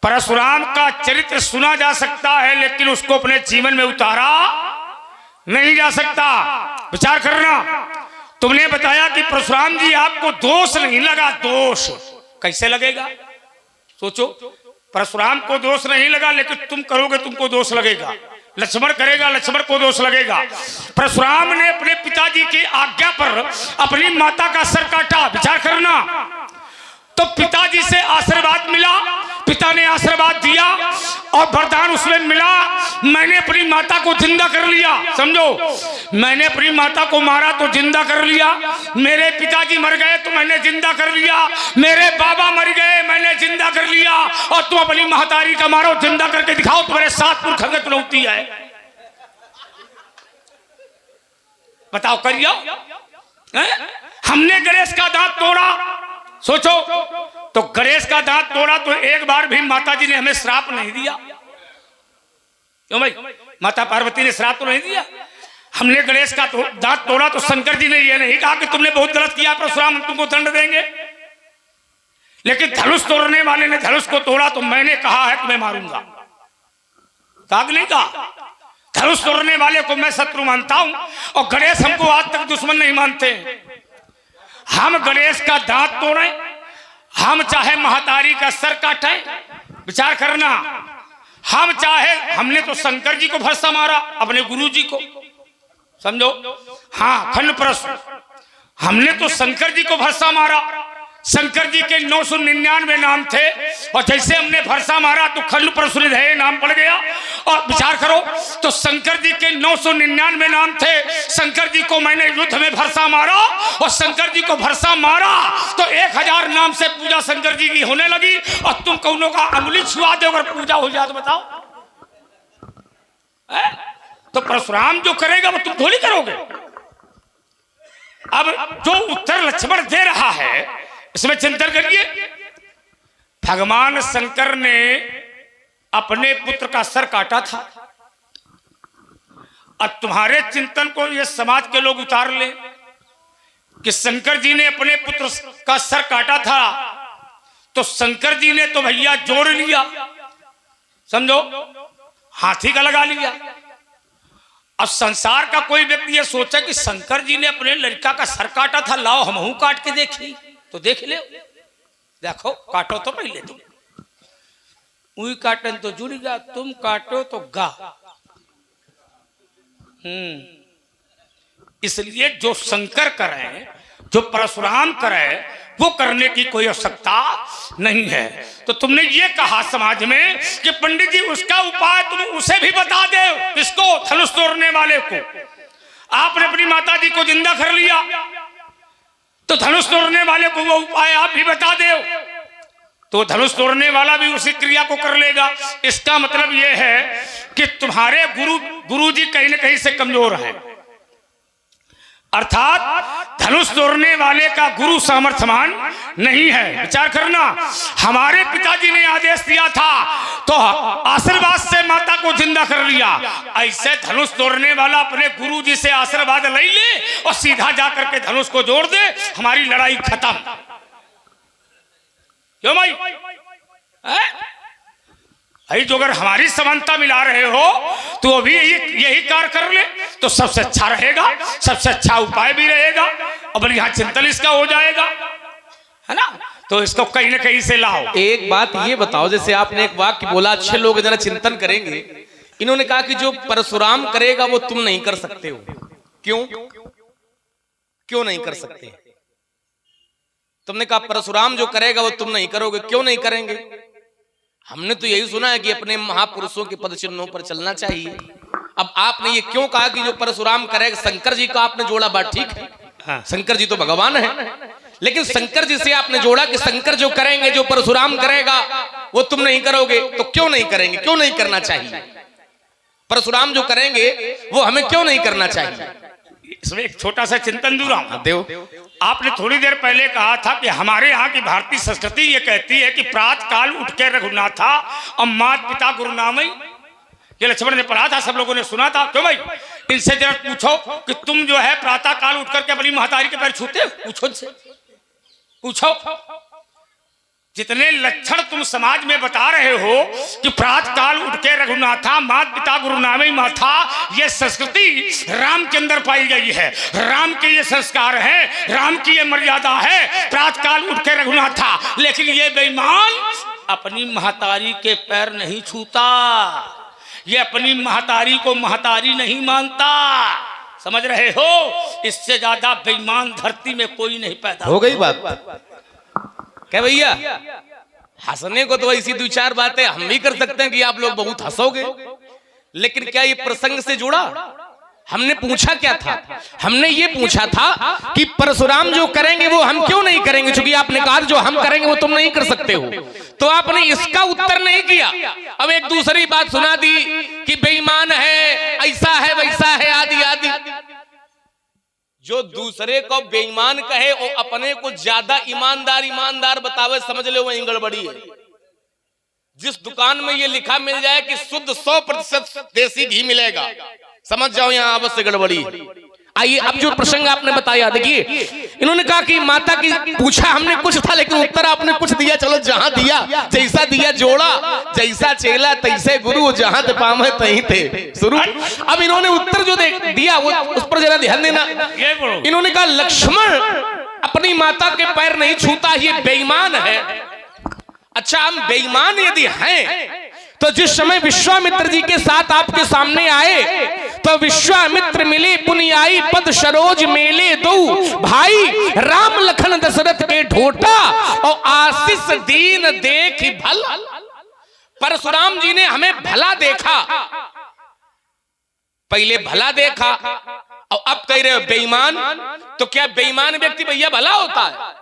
परशुराम का चरित्र सुना जा सकता है, लेकिन उसको अपने जीवन में उतारा नहीं जा सकता। विचार करना। तुमने बताया कि परशुराम जी आपको दोष नहीं लगा। दोष कैसे लगेगा? सोचो, परशुराम को दोष नहीं लगा, लेकिन तुम करोगे तुमको दोष लगेगा। लक्ष्मण करेगा, लक्ष्मण को दोष लगेगा। परशुराम ने अपने पिताजी की आज्ञा पर अपनी माता का सर काटा। विचार करना। तो पिताजी से आशीर्वाद मिला, पिता ने आशीर्वाद दिया, और वरदान उसमें मिला, मैंने अपनी माता को जिंदा कर लिया। समझो, मैंने अपनी माता को मारा तो जिंदा कर लिया, मेरे पिताजी मर गए तो मैंने जिंदा कर लिया, मेरे बाबा मर गए मैंने जिंदा कर लिया, और तुम अपनी महतारी का मारो जिंदा करके दिखाओ, तुम्हारे 7 पुरख खंगत चुनौती है। बताओ करियो। हमने गणेश का दांत तोड़ा, सोचो, तो गणेश का दांत तोड़ा तो एक बार भी माता जी ने हमें श्राप नहीं दिया। क्यों भाई, माता पार्वती ने श्राप तो नहीं दिया। हमने गणेश का दांत तोड़ा तो शंकर जी ने यह नहीं कहा कि तुमने बहुत गलत किया परशुराम, हम तुमको दंड देंगे। लेकिन धनुष तोड़ने वाले ने धनुष को तोड़ा तो मैंने कहा है तुम्हें मारूंगा, ताक नहीं कहा। धनुष तोड़ने वाले को मैं शत्रु मानता हूं, और गणेश हमको आज तक दुश्मन नहीं मानते। हम गणेश का दांत तोड़े, हम चाहे महतारी का सर काटे, विचार करना। हम चाहे, हमने तो शंकर जी को भरसा मारा, अपने गुरु जी को, समझो। हाँ, खंड प्रश्न, हमने तो शंकर जी को भरसा मारा। शंकर जी के 999 नाम थे, और जैसे हमने भरसा मारा तो खंड प्रसुनिधेय नाम पड़ गया। और विचार करो, तो शंकर जी के 999 नाम थे, शंकर जी को मैंने युद्ध में भरसा मारा, और शंकर जी को भरसा मारा तो 1000 नाम से पूजा शंकर जी की होने लगी। और तुम कौनों का अंगुली छुआ दो अगर पूजा हो जाए तो बताओ। तो परशुराम जो करेगा वो तुम थोड़ी करोगे। अब जो उत्तर लक्ष्मण दे रहा है इसमें चिंतन करिए। भगवान शंकर ने अपने पुत्र का सर काटा था, और तुम्हारे चिंतन को ये समाज के लोग उतार ले कि शंकर जी ने अपने पुत्र का सर काटा था, तो शंकर जी ने तो भैया जोड़ लिया, समझो, हाथी का लगा लिया। अब संसार का कोई व्यक्ति ये सोचा कि शंकर जी ने अपने लड़का का सर काटा था, लाओ हमहू काट के देखी, तो देख ले, देखो, काटो तो पहले तुम, उई काटन तो जुड़ गया, तुम काटो तो गा। इसलिए जो शंकर करे, जो परशुराम करे, वो करने की कोई आवश्यकता नहीं है। तो तुमने ये कहा समाज में कि पंडित जी उसका उपाय तुम उसे भी बता दो, किसको? धनुष तोड़ने वाले को। आपने अपनी माता जी को जिंदा कर लिया, तो धनुष तोड़ने वाले को वो उपाय आप भी बता दो, तो धनुष तोड़ने वाला भी उसी क्रिया को कर लेगा। इसका मतलब यह है कि तुम्हारे गुरु जी कहीं ना कहीं से कमजोर हैं, अर्थात धनुष तोड़ने वाले का गुरु सामर्थ्यवान नहीं है। विचार करना, हमारे पिताजी ने आदेश दिया था तो आशीर्वाद से माता को जिंदा कर लिया, ऐसे धनुष तोड़ने वाला अपने गुरु जी से आशीर्वाद ले ले और सीधा जाकर के धनुष को जोड़ दे, हमारी लड़ाई खत्म। क्यों भाई? भाई जो अगर हमारी समानता मिला रहे हो तो अभी यही कार्य कर ले तो सबसे अच्छा रहेगा, सबसे अच्छा उपाय भी रहेगा, और यहाँ चिंतन इसका हो जाएगा, है ना। तो इसको कहीं ना कहीं से लाओ। एक बात ये बताओ, जैसे आपने एक वाक्य बोला, अच्छे लोग जरा चिंतन करेंगे। इन्होंने कहा कि जो परशुराम करेगा वो तुम नहीं कर सकते हो। क्यों? क्यों नहीं कर सकते? तुमने कहा परशुराम जो करेगा वो तुम नहीं करोगे, क्यों नहीं करेंगे? हमने तो यही सुना है कि अपने महापुरुषों के पद चिन्हों पर चलना चाहिए। अब आपने ये क्यों कहा कि जो परशुराम करेगा? शंकर जी का आपने जोड़ा, बात ठीक है, हाँ। शंकर जी तो भगवान है, लेकिन शंकर जी से आपने जोड़ा कि शंकर जो करेंगे, जो परशुराम करेगा वो तुम नहीं करोगे, तो क्यों नहीं करेंगे? क्यों नहीं करना चाहिए? परशुराम जो करेंगे वो हमें क्यों नहीं करना चाहिए? इसमें एक छोटा सा चिंतन दूर हूं। आपने थोड़ी देर पहले कहा था कि हमारे यहाँ की भारतीय संस्कृति ये कहती है कि प्रातः काल उठ के रघुनाथा और माता पिता गुरु नामई, ये लक्ष्मण ने पढ़ा था, सब लोगों ने सुना था। क्यों भाई? इनसे जरा पूछो कि तुम जो है प्रातः काल उठ करके अपनी महतारी के पैर छूते हो? पूछो इनसे, पूछो। जितने लक्षण तुम समाज में बता रहे हो कि प्रातः काल उठ के रघुनाथा माता पिता गुरु नामे माथा, ये संस्कृति राम के अंदर पाई गई है, राम के ये संस्कार है, राम की ये मर्यादा है, प्रातः काल उठ के रघुनाथा। लेकिन ये बेईमान अपनी महतारी के पैर नहीं छूता, ये अपनी महतारी को महतारी नहीं मानता। समझ रहे हो? इससे ज्यादा बेईमान धरती में कोई नहीं पैदा। हो गई बात क्या भैया? हंसने को तो ऐसी 2-4 बातें हम भी कर सकते हैं कि आप लोग बहुत हंसोगे, लेकिन क्या ये प्रसंग से जुड़ा? हमने पूछा क्या था? हमने ये पूछा था कि परशुराम जो करेंगे वो हम क्यों नहीं करेंगे, क्योंकि आपने कहा जो हम करेंगे वो तुम नहीं कर सकते हो। तो आपने इसका उत्तर नहीं किया। अब एक दूसरी बात सुना दी कि बेईमान है, ऐसा है, वैसा है, आदि आदि। जो दूसरे को बेईमान कहे वो अपने को ज्यादा ईमानदार बतावे, समझ लो वही गड़बड़ी है। जिस दुकान में ये लिखा मिल जाए कि शुद्ध 100% देसी घी मिलेगा, समझ जाओ यहाँ अवश्य गड़बड़ी। आइए अब जो प्रसंग आपने बताया, देखिए इन्होंने कहा कि माता की पूछा हमने कुछ था लेकिन उत्तर आपने कुछ दिया। चलो जहां दिया, जैसा दिया जोड़ा, जैसा चेला तैसे गुरु, जहां ते पामे तहीं थे शुरू। अब इन्होंने उत्तर जो दिया वो उस पर जरा ध्यान देना। इन्होंने कहा लक्ष्मण अपनी माता के पैर नहीं छूता, ये बेईमान है। अच्छा, हम बेईमान यदि हैं तो जिस समय विश्वामित्र जी के साथ आपके सामने आए तो विश्वामित्र मिले पुनियाई पद सरोज मेले दो भाई, राम लखन दशरथ के ढोटा और आशीष दीन देख भल। परशुराम जी ने हमें भला देखा, पहले भला देखा और अब कह रहे हो बेईमान। तो क्या बेईमान व्यक्ति भैया भला होता है?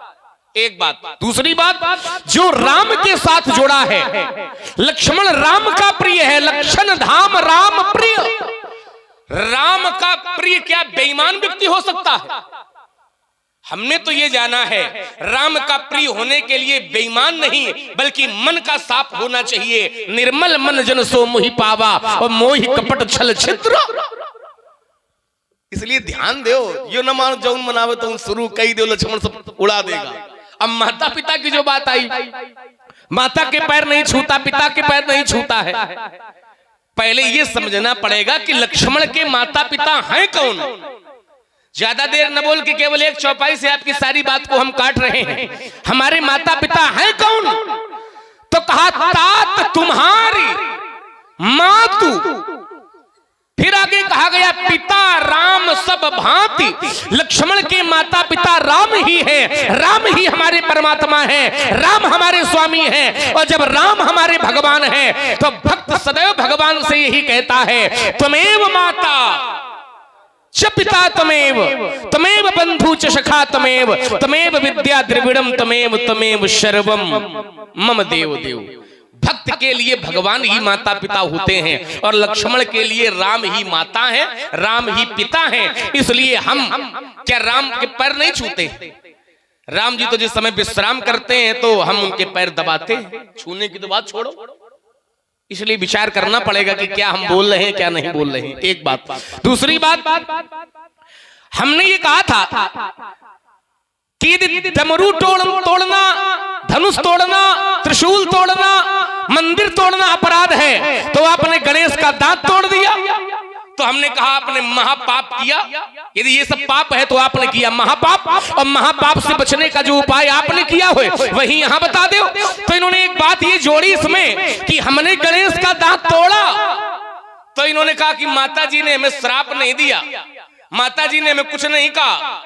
एक बात। दूसरी बात, जो राम के साथ जुड़ा है, लक्ष्मण राम का प्रिय है, लक्षण धाम राम प्रिय। राम का प्रिय क्या बेईमान व्यक्ति हो सकता है? हमने तो ये जाना है राम का प्रिय होने के लिए बेईमान नहीं बल्कि मन का साफ होना चाहिए। निर्मल मन जन सो मोहि पावा और मोहि कपट छल छिद्र। इसलिए ध्यान दो, यो न मानो जौन मनावे तो शुरू कही दो, लक्ष्मण सब उड़ा देगा। अब माता पिता की जो बात आई, माता के पैर नहीं छूता, पिता के पैर नहीं छूता है। पहले ये समझना पड़ेगा कि लक्ष्मण के माता पिता हैं कौन। ज्यादा देर न बोल के केवल एक चौपाई से आपकी सारी बात को हम काट रहे हैं। हमारे माता पिता हैं कौन? तो कहा तात तुम्हारी मातु। फिर आगे कहा गया पिता राम सब भांति। लक्ष्मण के माता पिता राम ही है, राम ही हमारे परमात्मा है, राम हमारे स्वामी है। और जब राम हमारे भगवान है तो भक्त सदैव भगवान से यही कहता है त्वमेव माता च पिता त्वमेव, त्वमेव बंधु च सखा त्वमेव, त्वमेव विद्या द्रविड़म त्वमेव, त्वमेव सर्वम मम देव देव। भक्त के लिए भगवान ही माता पिता होते हैं और लक्ष्मण के लिए राम ही माता है, राम ही पिता है। इसलिए हम क्या राम के पैर नहीं छूते? राम जी तो जिस समय विश्राम करते हैं तो हम उनके पैर दबाते हैं, छूने की तो बात छोड़ो। इसलिए विचार करना पड़ेगा कि क्या हम बोल रहे हैं क्या नहीं बोल रहे हैं। एक बात। दूसरी बात, हमने ये कहा था कि डमरू तोड़ना, धनुष तोड़ना, त्रिशूल तोड़ना, मंदिर तोड़ना अपराध है। तो आपने गणेश का दांत तोड़ दिया, तो हमने कहा आपने महापाप किया। यदि ये सब पाप है तो आपने किया महापाप, और महापाप से बचने का जो उपाय आपने किया हो वही यहां बता दो। तो इन्होंने एक बात ये जोड़ी इसमें कि हमने गणेश का दांत तोड़ा, तो इन्होंने कहा कि माता जी ने हमें श्राप नहीं दिया, माता जी ने हमें कुछ नहीं कहा।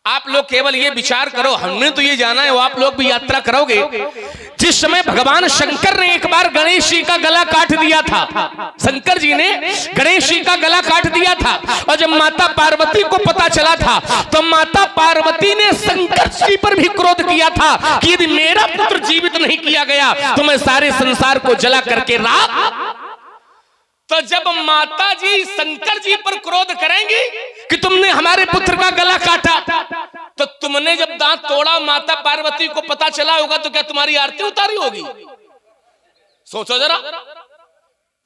आप लोग केवल ये विचार करो, हमने तो ये जाना है वो आप लोग भी यात्रा करोगे। जिस समय भगवान शंकर ने एक बार गणेश जी का गला काट दिया था, शंकर जी ने गणेश जी का गला काट दिया था, और जब माता पार्वती को पता चला था तो माता पार्वती ने शंकर जी पर भी क्रोध किया था कि यदि मेरा पुत्र जीवित नहीं किया गया तो मैं सारे संसार को जला करके राख। तो जब माता जी शंकर जी पर क्रोध करेंगी कि तुमने हमारे पुत्र का गला काटा, तो तुमने जब दांत तोड़ा माता पार्वती को पता चला होगा तो क्या तुम्हारी आरती उतारी होगी? सोचो जरा।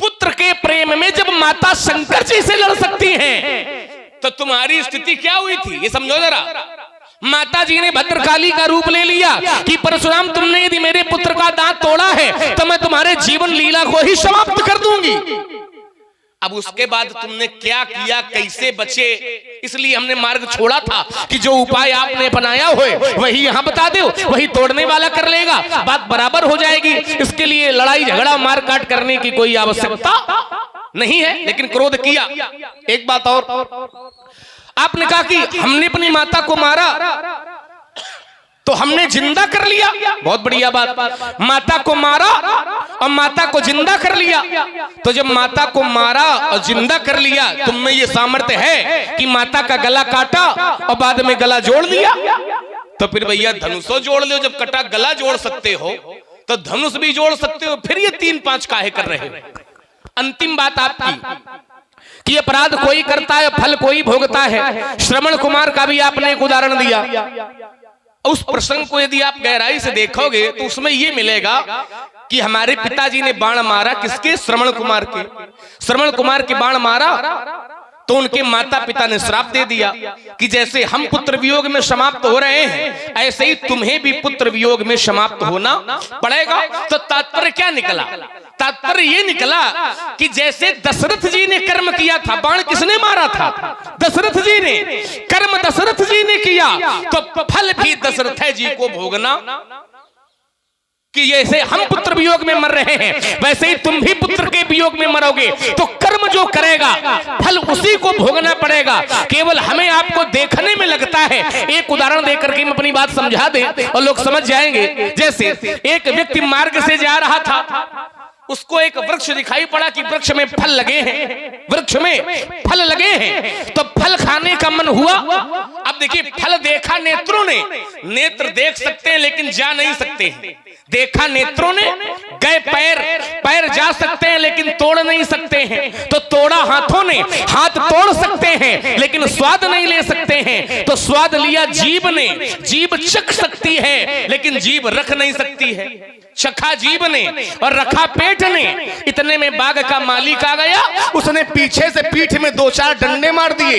पुत्र के प्रेम में जब माता शंकर जी से लड़ सकती हैं तो तुम्हारी स्थिति क्या हुई थी, ये समझो जरा। माता जी ने भद्रकाली का रूप ले लिया कि परशुराम तुमने यदि मेरे पुत्र का दांत तोड़ा है तो मैं तुम्हारे जीवन लीला को ही समाप्त कर दूंगी। अब उसके बाद तुमने क्या किया, कैसे बचे, इसलिए हमने मार्ग छोड़ा था कि जो उपाय आपने बनाया हो वही यहां बता दो, वही तोड़ने वाला कर लेगा, बात बराबर हो जाएगी। इसके लिए लड़ाई झगड़ा मार काट करने की कोई आवश्यकता नहीं है, लेकिन क्रोध किया। एक बात और, आपने कहा कि हमने अपनी माता को मारा तो हमने जिंदा कर लिया, बहुत बढ़िया बात। माता को मारा और माता को जिंदा कर लिया। तो जब माता को मारा और जिंदा कर लिया, तुम में ये सामर्थ्य है कि माता का गला काटा और बाद में गला जोड़ दिया? तो फिर भैया धनुषो जोड़ लो। जब कटा गला जोड़ सकते हो तो धनुष भी जोड़ सकते हो, फिर ये 3-5 काहे कर रहे हो? अंतिम बात आपकी कि अपराध कोई करता है, फल कोई भोगता है। श्रवण कुमार का भी आपने एक उदाहरण दिया। उस प्रसंग को यदि आप गहराई से देखोगे तो उसमें यह मिलेगा कि हमारे पिताजी ने बाण मारा, किसके? श्रवण कुमार के। श्रवण कुमार के बाण मारा तो उनके माता पिता ने श्राप दे दिया कि जैसे हम पुत्र वियोग में समाप्त हो रहे हैं, ऐसे ही तुम्हें भी पुत्र वियोग में समाप्त होना पड़ेगा। तो तात्पर्य क्या निकला? तात्पर्य ये निकला कि जैसे दशरथ जी ने कर्म किया था, बाण किसने मारा था? दशरथ जी ने। कर्म दशरथ जी ने किया तो फल भी दशरथ जी को भोगना। कि जैसे हम पुत्र वियोग में मर रहे हैं, वैसे ही तुम भी पुत्र के वियोग में मरोगे। तो कर्म जो करेगा फल उसी को भोगना पड़ेगा। केवल हमें आपको देखने में लगता है। एक उदाहरण देकर के हम अपनी बात समझा दें और लोग समझ जाएंगे। जैसे एक व्यक्ति मार्ग से जा रहा था, उसको एक वृक्ष दिखाई पड़ा कि वृक्ष में फल लगे हैं, वृक्ष में फल लगे हैं, तो फल खाने का मन हुआ। अब देखिए, फल देखा नेत्रों ने, नेत्र देख सकते हैं लेकिन जा नहीं सकते हैं। देखा नेत्रों ने, गए पैर, पैर जा सकते हैं लेकिन तोड़ नहीं सकते हैं। तो तोड़ा हाथों ने, हाथ तोड़ सकते हैं लेकिन स्वाद नहीं ले सकते हैं। तो स्वाद लिया जीभ ने, जीभ चख सकती है लेकिन जीभ रख नहीं सकती है। चखा जीभ ने और रखा पेट ने। इतने में बाग का मालिक आ गया, उसने पीछे से पीठ में 2-4 डंडे मार दिए।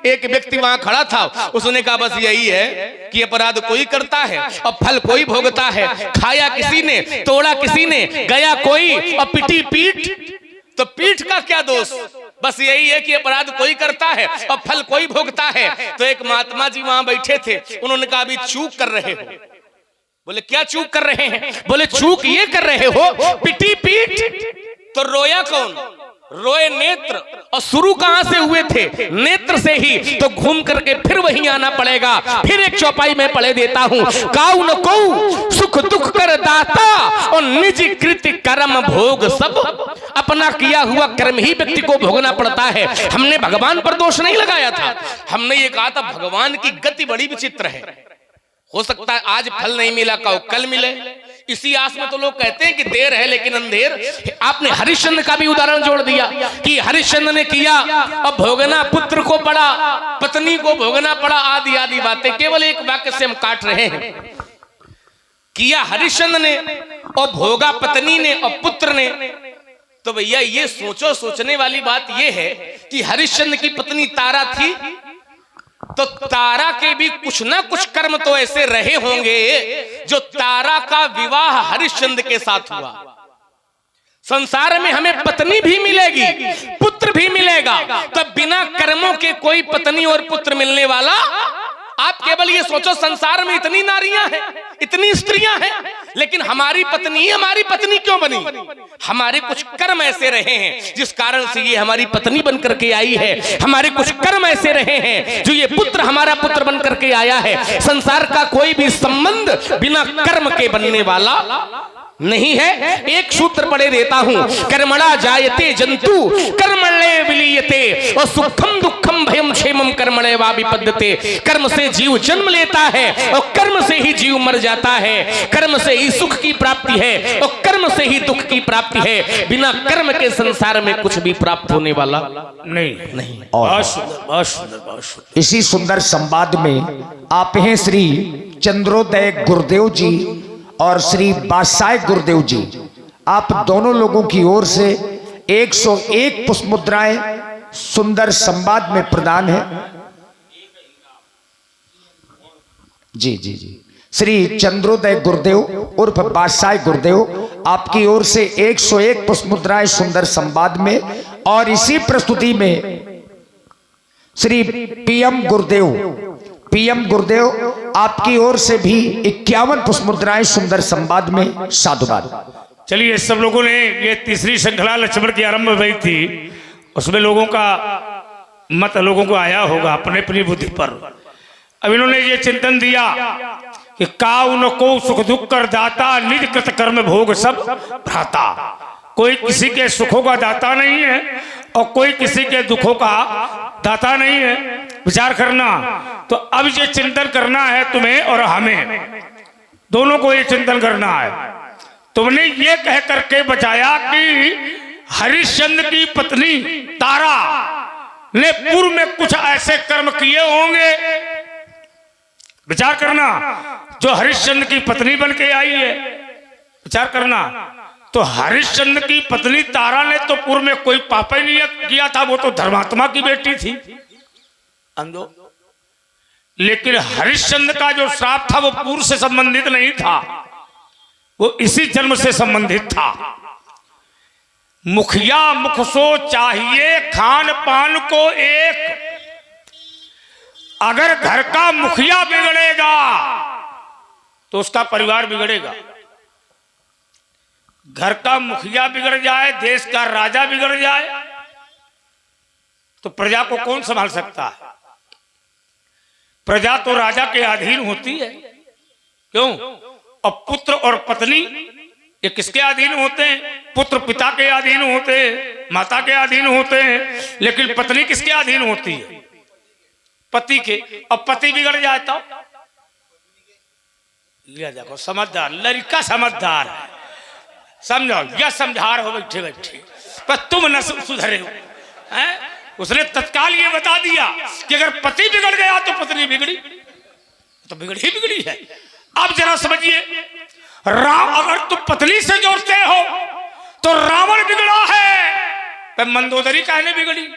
एक व्यक्ति वहां खड़ा था, उसने कहा बस यही है कि अपराध कोई करता है और फल कोई भोगता है। खाया किसी ने, तोड़ा किसी ने, गया कोई और पिटी पीठ। तो पीठ का क्या दोष? बस यही है कि अपराध कोई करता है और फल कोई भोगता है। तो एक महात्मा जी वहां बैठे थे, उन्होंने कहा अभी चूक कर रहे हो। बोले क्या चूक कर रहे हैं? बोले चूक ये कर रहे हो, पिटी पीठ। तो रोया कौन? रोए नेत्र। और शुरू कहां से हुए थे? नेत्र से ही। तो घूम करके फिर वहीं आना पड़ेगा। फिर एक चौपाई में पढ़े देता हूं, काऊ न को सुख दुख कर दाता और निज कृत कर्म भोग सब। अपना किया हुआ कर्म ही व्यक्ति को भोगना पड़ता है। हमने भगवान पर दोष नहीं लगाया था, हमने ये कहा था भगवान की गति बड़ी विचित्र है। हो सकता है आज फल नहीं मिला, कल मिले। इसी आस में तो लोग कहते हैं कि देर है लेकिन अंधेर। आपने हरिश्चंद्र का भी उदाहरण जोड़ दिया कि हरिश्चंद्र ने किया और भोगना पुत्र को पड़ा, पत्नी को भोगना पड़ा, आदि आदि बातें। केवल एक वाक्य से हम काट रहे हैं। किया हरिश्चंद्र ने और भोगा पत्नी ने और पुत्र ने। तो भैया ये सोचो, सोचने वाली बात ये है कि हरिश्चंद्र की पत्नी तारा थी, तो तारा के भी कुछ ना कुछ कर्म तो ऐसे रहे होंगे जो तारा का विवाह हरिश्चंद्र के साथ हुआ। संसार में हमें पत्नी भी मिलेगी, पुत्र भी मिलेगा, तब बिना कर्मों के कोई पत्नी और पुत्र मिलने वाला। आप केवल ये सोचो, संसार में इतनी नारियां हैं, इतनी स्त्रियां हैं, लेकिन हमारी पत्नी क्यों बनी? हमारे कुछ कर्म ऐसे रहे हैं जिस कारण से ये हमारी पत्नी बन करके आई है। हमारे कुछ कर्म ऐसे रहे हैं जो ये पुत्र हमारा पुत्र बन करके आया है। संसार का कोई भी संबंध बिना कर्म के बनने वाला नहीं है। एक सूत्र पढ़े देता हूं, कर्मणा जायते जंतु कर्मणे विलीयते और सुखम दुखम भयम क्षेमम कर्मणे वा विपद्यते। कर्म से जीव जन्म लेता है और कर्म से ही जीव मर जाता है। कर्म से ही सुख की प्राप्ति है और कर्म से ही दुख की प्राप्ति है। बिना कर्म के संसार में कुछ भी प्राप्त होने वाला नहीं। और इसी सुंदर संवाद में आप हैं श्री चंद्रोदय गुरुदेव जी और श्री बादशाह गुरुदेव जी। आप दोनों लोगों की ओर से 101 पुष्प मुद्राएं सुंदर संवाद में प्रदान है। जी जी जी, श्री चंद्रोदय गुरुदेव उर्फ बादशाह गुरुदेव, आपकी ओर से 101 पुष्प मुद्राएं सुंदर संवाद में। और इसी प्रस्तुति में श्री पीएम गुरुदेव आपकी ओर से भी 51 पुष्प मुद्राएं सुंदर संवाद में। साधुवाद। चलिए, सब लोगों ने ये तीसरी श्रृंखला लक्ष्मण की आरंभ हुई थी, उसमें लोगों का मत लोगों को आया होगा अपने अपनी बुद्धि पर। अब इन्होंने ये चिंतन दिया कि काउ न को सुख दुख कर दाता, निज कृत कर्म भोग सब भ्राता। कोई किसी के सुखों का दाता नहीं है और कोई किसी के दुखों का दाता नहीं है। विचार करना। तो अब ये चिंतन करना है तुम्हें और हमें, दोनों को ये चिंतन करना है। तुमने ये कह करके बचाया कि हरिश्चंद्र की पत्नी तारा ने पूर्व में कुछ ऐसे कर्म किए होंगे। विचार करना, जो हरिश्चंद्र की पत्नी बन के आई है, विचार करना। तो हरिश्चंद्र की पत्नी तारा ने तो पूर्व में कोई पाप ही नहीं किया था, वो तो धर्मात्मा की बेटी थी, समझो। लेकिन हरिश्चंद्र का जो श्राप था वो पूर्व से संबंधित नहीं था, वो इसी जन्म से संबंधित था। मुखिया मुख सो चाहिए खान पान को एक, अगर घर का मुखिया बिगड़ेगा तो उसका परिवार बिगड़ेगा। घर का मुखिया बिगड़ जाए, देश का राजा बिगड़ जाए, तो प्रजा को कौन संभाल सकता है? प्रजा तो राजा के अधीन होती है, क्यों? और पुत्र और पत्नी ये किसके अधीन होते हैं? पुत्र पिता के अधीन होते हैं, माता के अधीन होते हैं, लेकिन पत्नी किसके अधीन होती है? पति के। अब पति बिगड़ जाए तो लिया देखो, समझदार लड़का समझदार है, समझो, या समझा रहे हो बैठे बैठे, पर तुम न सुधरे हो। उसने तत्काल ये बता दिया कि अगर पति बिगड़ गया तो पत्नी बिगड़ी, तो बिगड़ी है। अब जरा समझिए, राम अगर तुम पत्नी से जोड़ते हो तो रावण बिगड़ा है, पर मंदोदरी कहने बिगड़ी?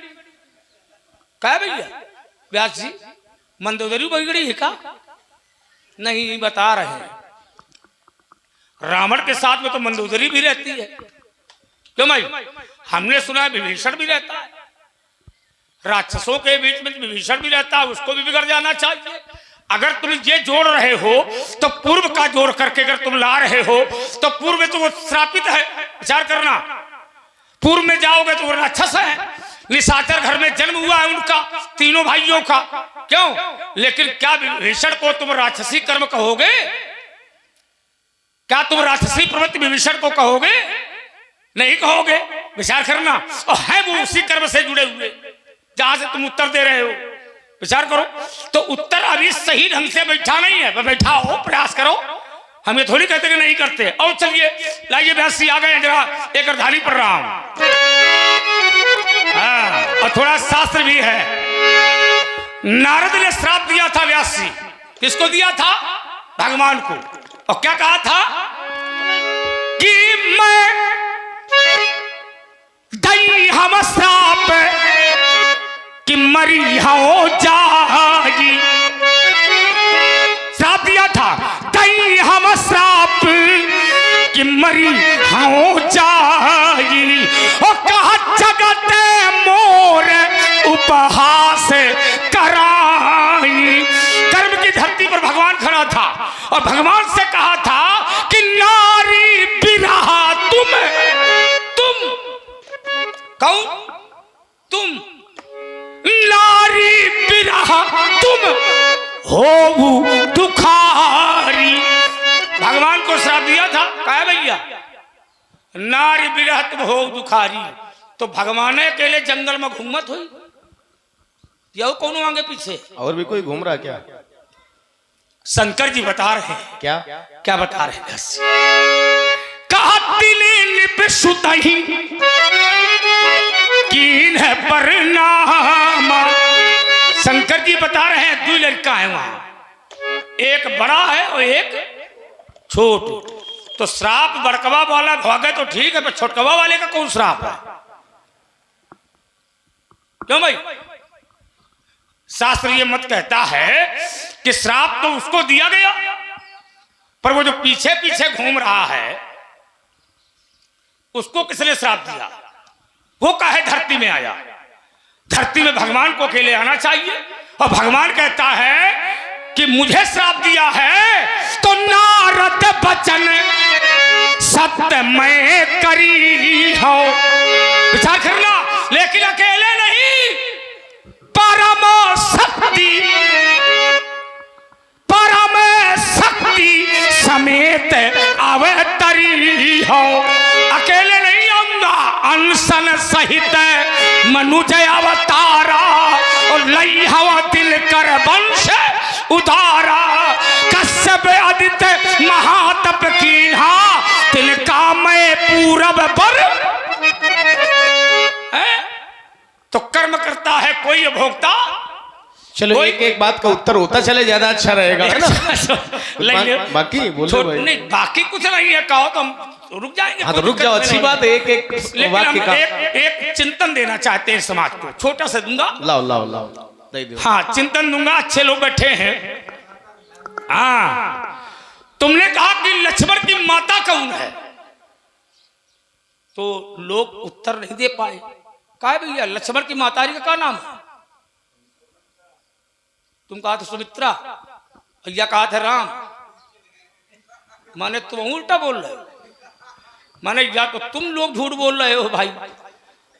क्या भैया व्यास जी, मंदोदरी बिगड़ी है का? नहीं, बता रहे हैं। रावण के साथ में तो मंदोदरी भी रहती है, क्यों भाई? हमने सुना है विभीषण भी रहता है, राक्षसों के बीच में विभीषण भी रहता है, उसको भी बिगड़ जाना चाहिए। अगर तुम ये जोड़ रहे हो तो पूर्व का जोड़ करके अगर तुम ला रहे हो तो पूर्व में तो वो श्रापित है। विचार करना, पूर्व में जाओगे तो वो राक्षस है, निशाचर घर में जन्म हुआ है उनका, तीनों भाइयों का, क्यों? लेकिन क्या विभीषण को तुम राक्षसी कर्म कहोगे? क्या तुम राक्षसी प्रवृत्ति विभीषण को कहोगे? नहीं कहोगे। विचार करना। और है वो उसी कर्म से जुड़े हुए जहां से तुम उत्तर दे रहे हो। विचार करो। तो उत्तर अभी सही ढंग से बैठा नहीं है, बैठाओ, प्रयास करो। हम ये थोड़ी कहते कि नहीं करते। और चलिए, लाइए व्यासी आ गए, जरा एक अर्धाली पढ़ रहा हूं। और थोड़ा शास्त्र भी है। नारद ने श्राप दिया था व्यासी, किसको दिया था? भगवान को। और क्या कहा था कि मैं दई हम श्राप कि मरी हो जागी, श्राप दिया था। दई हम श्राप कि मरी हो जागी, और कहा जगत मोर उपहास कराई। कर्म की धरती पर भगवान खड़ा था और भगवान से कहा था कि नारी बिरहा तुम कौन? तुम नारी बिरहा तुम हो दुखारी। भगवान को श्राप दिया था, कहा भैया नारी बिरहा तुम हो दुखारी। तो भगवान अकेले जंगल में घूमत हुई, यह कौन आगे पीछे? और भी कोई घूम रहा क्या? शंकर जी बता रहे हैं। क्या क्या बता रहे हैं? कहा तिले सुतही कीन है परिणाम। शंकर जी बता रहे हैं, दो लड़का है वहां, एक बड़ा है और एक छोट। तो श्राप बड़कवा वाला भागे तो ठीक है, पर छोटकवा वाले का कौन श्राप है? क्यों भाई? शास्त्र ये मत कहता है कि श्राप तो उसको दिया गया, पर वो जो पीछे पीछे घूम रहा है उसको किसने श्राप दिया? वो काहे धरती में आया? धरती में भगवान को अकेले आना चाहिए। और भगवान कहता है कि मुझे श्राप दिया है तो नारद बचन सत्य मैं करी हो। विचार करना। लेकिन अकेले नहीं, परम शक्ति साहिती समेत अवतरी हो। अकेले नहीं आऊंगा, अनशन सहित मनुज अवतारा और लई हवा दिल कर वंश उधारा। कश्यप आदित्य महातप कीन्हा तिनका मैं पूरब पर। तो कर्म करता है कोई भोक्ता। चलो एक एक बात का उत्तर होता चले, ज्यादा अच्छा रहेगा, है ना? बाकी बोलो भाई। नहीं, बाकी कुछ नहीं है, कहो तो हम रुक जाएंगे। हाँ तो रुक जाओ, अच्छी बात है। एक एक लेकिन हम वाक्य का एक चिंतन देना चाहते हैं समाज को, छोटा सा दूंगा। लाओ लाओ लाओ दे दो। हाँ, चिंतन दूंगा। अच्छे लोग बैठे हैं। हाँ, तुमने कहा कि लक्ष्मण की माता कौन है, तो लोग उत्तर नहीं दे पाए। कहा भैया लक्ष्मण की मातारी का क्या नाम है? तुम कहा था सुमित्रा, भैया कहा था राम। माने तुम उल्टा बोल रहे हो। माने या तो तुम लोग झूठ बोल रहे हो भाई,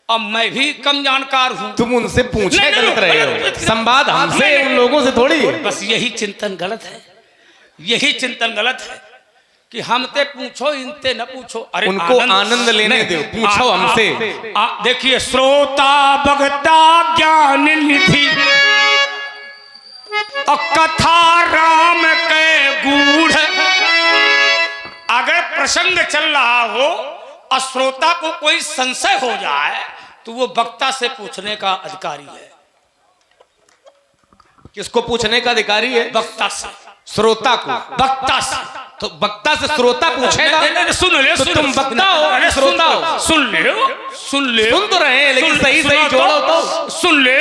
अब मैं भी कम जानकार हूं। तुम उनसे पूछे नहीं, गलत रहे हो, नहीं, संवाद हमसे नहीं, उन लोगों से थोड़ी। बस यही चिंतन गलत है, यही चिंतन गलत है कि हमते पूछो इनते न पूछो। अरे उनको आनंद लेने दो, पूछो हमसे। देखिए, श्रोता भगता ज्ञान निधि और कथा राम के गूढ़। अगर प्रसंग चल रहा हो और श्रोता को कोई संशय हो जाए तो वो वक्ता से पूछने का अधिकारी है। किसको पूछने का अधिकारी है? वक्ता से। श्रोता को। वक्ता से। तो वक्ता से श्रोता पूछेगा? सुन ले, तो तुम वक्ता हो, श्रोता हो। सुन ले, सुन ले, सुन तो रहे हैं, लेकिन सही सही जोड़ो तो। सुन ले।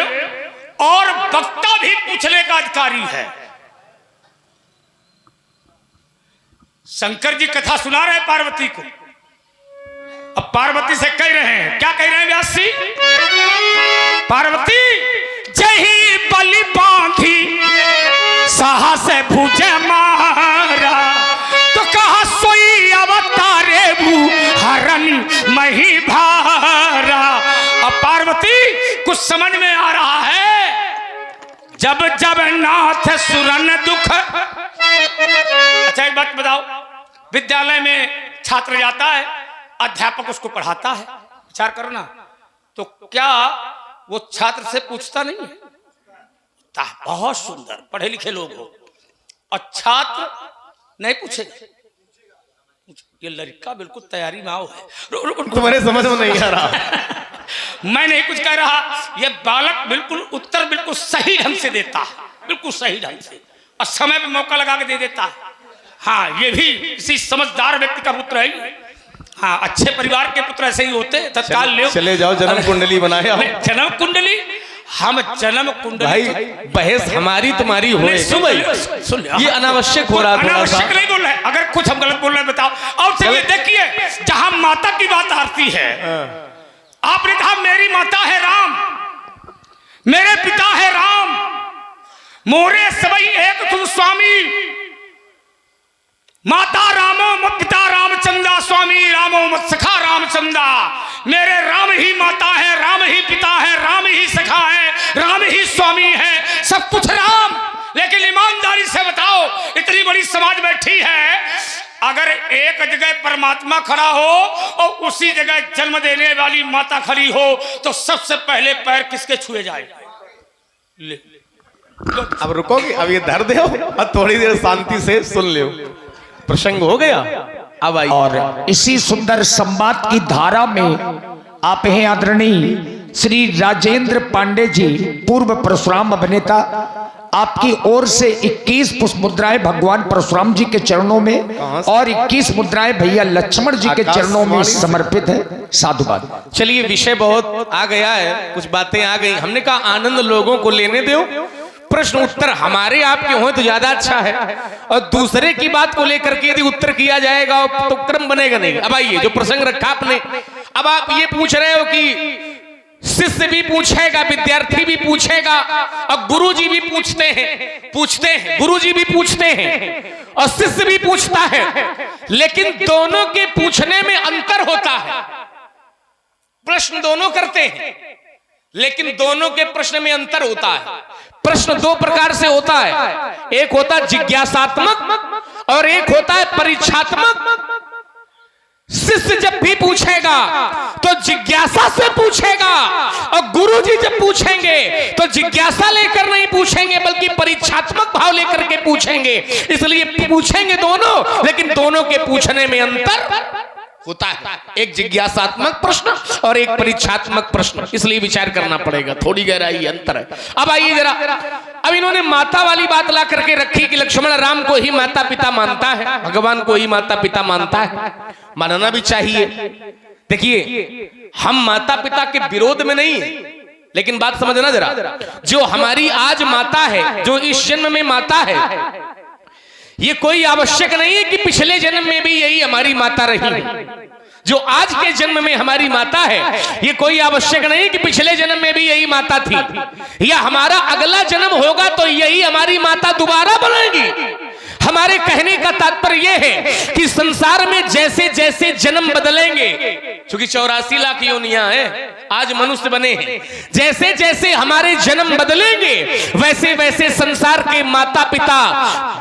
और वक्ता भी पूछने का अधिकारी है। शंकर जी कथा सुना रहे पार्वती को। अब पार्वती से कह रहे हैं, क्या कह रहे हैं व्यास जी? पार्वती जही बलि बांधी साहस भुजे मारा, तो कहा सोई अवतारे भू हरण मही भारा। अब पार्वती कुछ समझ में आ रहा है। जब जब नाथ सुरन दुख। अच्छा एक बात बताओ, विद्यालय में छात्र जाता है, अध्यापक उसको पढ़ाता है, विचार करो ना, तो क्या वो छात्र से पूछता नहीं है? बहुत सुंदर पढ़े लिखे लोग हो और छात्र नहीं पूछेगा। ये लड़का बिल्कुल तैयारी में आओ है। तुम्हारे समझ में नहीं आ रहा। मैं नहीं कुछ कह रहा, ये बालक बिल्कुल उत्तर बिल्कुल सही ढंग से देता है, बिल्कुल सही ढंग से, और समय पे मौका लगा के दे देता है। हाँ, ये भी किसी समझदार व्यक्ति का पुत्र है। हाँ, अच्छे परिवार के पुत्र ऐसे ही होते हैं। तत्काल ले चले जाओ, जन्म कुंडली बनाए आओ। जन्म कुंडली, हम जन्म कुंडली भाई बहस हमारी तुम्हारी हो। सुन ले, ये अनावश्यक हो रहा है, अनावश्यक नहीं बोल रहे। अगर कुछ हम गलत बोल रहे हैं बताओ। और चलिए देखिए, जहां माता की बात आती है, आपने कहा मेरी माता है राम, मेरे पिता है राम, मोरे सबई एक तुम स्वामी। माता रामो मत पिता रामचंद्रा, स्वामी रामो मत सखा रामचंद्रा। मेरे राम ही माता है, राम ही पिता है, राम ही सखा है, राम ही स्वामी है, सब कुछ राम। लेकिन ईमानदारी से बताओ, इतनी बड़ी समाज बैठी है, अगर एक जगह परमात्मा खड़ा हो और उसी जगह जन्म देने वाली माता खड़ी हो, तो सबसे पहले पैर किसके छुए जाए? ले। अब रुकोगे, अब ये धर दो और थोड़ी देर शांति से सुन लो। प्रसंग हो गया, अब आइए। और इसी सुंदर संवाद की धारा में आप हैं आदरणीय श्री राजेंद्र पांडे जी, पूर्व परशुराम अभिनेता। आपकी ओर से 21 पुष्प मुद्राएं भगवान परशुराम जी के चरणों में और 21 मुद्राएं भैया लक्ष्मण जी के चरणों में समर्पित है। साधुवाद। चलिए, विषय बहुत आ गया है, कुछ बातें आ गई, हमने कहा आनंद लोगों को लेने दो, प्रश्न उत्तर हमारे आपके हो तो ज्यादा अच्छा है। और दूसरे की बात को लेकर के यदि उत्तर किया जाएगा तो क्रम बनेगा नहीं। अब आइए, जो प्रसंग रखा आपने, अब आप ये पूछ रहे हो कि शिष्य भी पूछेगा, विद्यार्थी भी पूछेगा, और गुरुजी भी पूछते हैं, गुरुजी भी पूछते हैं और शिष्य भी पूछता है, लेकिन दोनों के पूछने में अंतर होता है। प्रश्न दोनों करते हैं, लेकिन दोनों के प्रश्न में अंतर होता है। प्रश्न दो प्रकार से होता है, एक होता है जिज्ञासात्मक और एक होता है परीक्षात्मक। शिष्य जब भी पूछेगा तो जिज्ञासा से पूछेगा, और गुरुजी जब पूछेंगे तो जिज्ञासा लेकर नहीं पूछेंगे बल्कि परीक्षात्मक भाव लेकर के पूछेंगे। इसलिए पूछेंगे दोनों, लेकिन दोनों के पूछने में अंतर होता है, एक जिज्ञासात्मक प्रश्न और एक परीक्षात्मक प्रश्न। इसलिए विचार करना पड़ेगा, थोड़ी गहराई अंतर है। अब आइए जरा, अब इन्होंने माता वाली बात ला करके रखी कि लक्ष्मण राम को ही माता पिता मानता है, भगवान को ही माता पिता मानता है, मानना भी चाहिए। देखिए, हम माता पिता के विरोध में नहीं, लेकिन बात समझना जरा, जो हमारी आज माता है, जो इस जन्म में माता है, ये कोई आवश्यक नहीं है कि पिछले जन्म में भी यही हमारी माता रही। जो आज के जन्म में हमारी माता है, ये कोई आवश्यक नहीं कि पिछले जन्म में भी यही माता थी, या हमारा अगला जन्म होगा तो यही हमारी माता दोबारा बनेगी। हमारे कहने का तात्पर्य यह है कि संसार में जैसे जैसे जन्म बदलेंगे, क्योंकि 84 लाख योनियां हैं, आज मनुष्य बने हैं, जैसे जैसे हमारे जन्म बदलेंगे वैसे वैसे संसार के माता पिता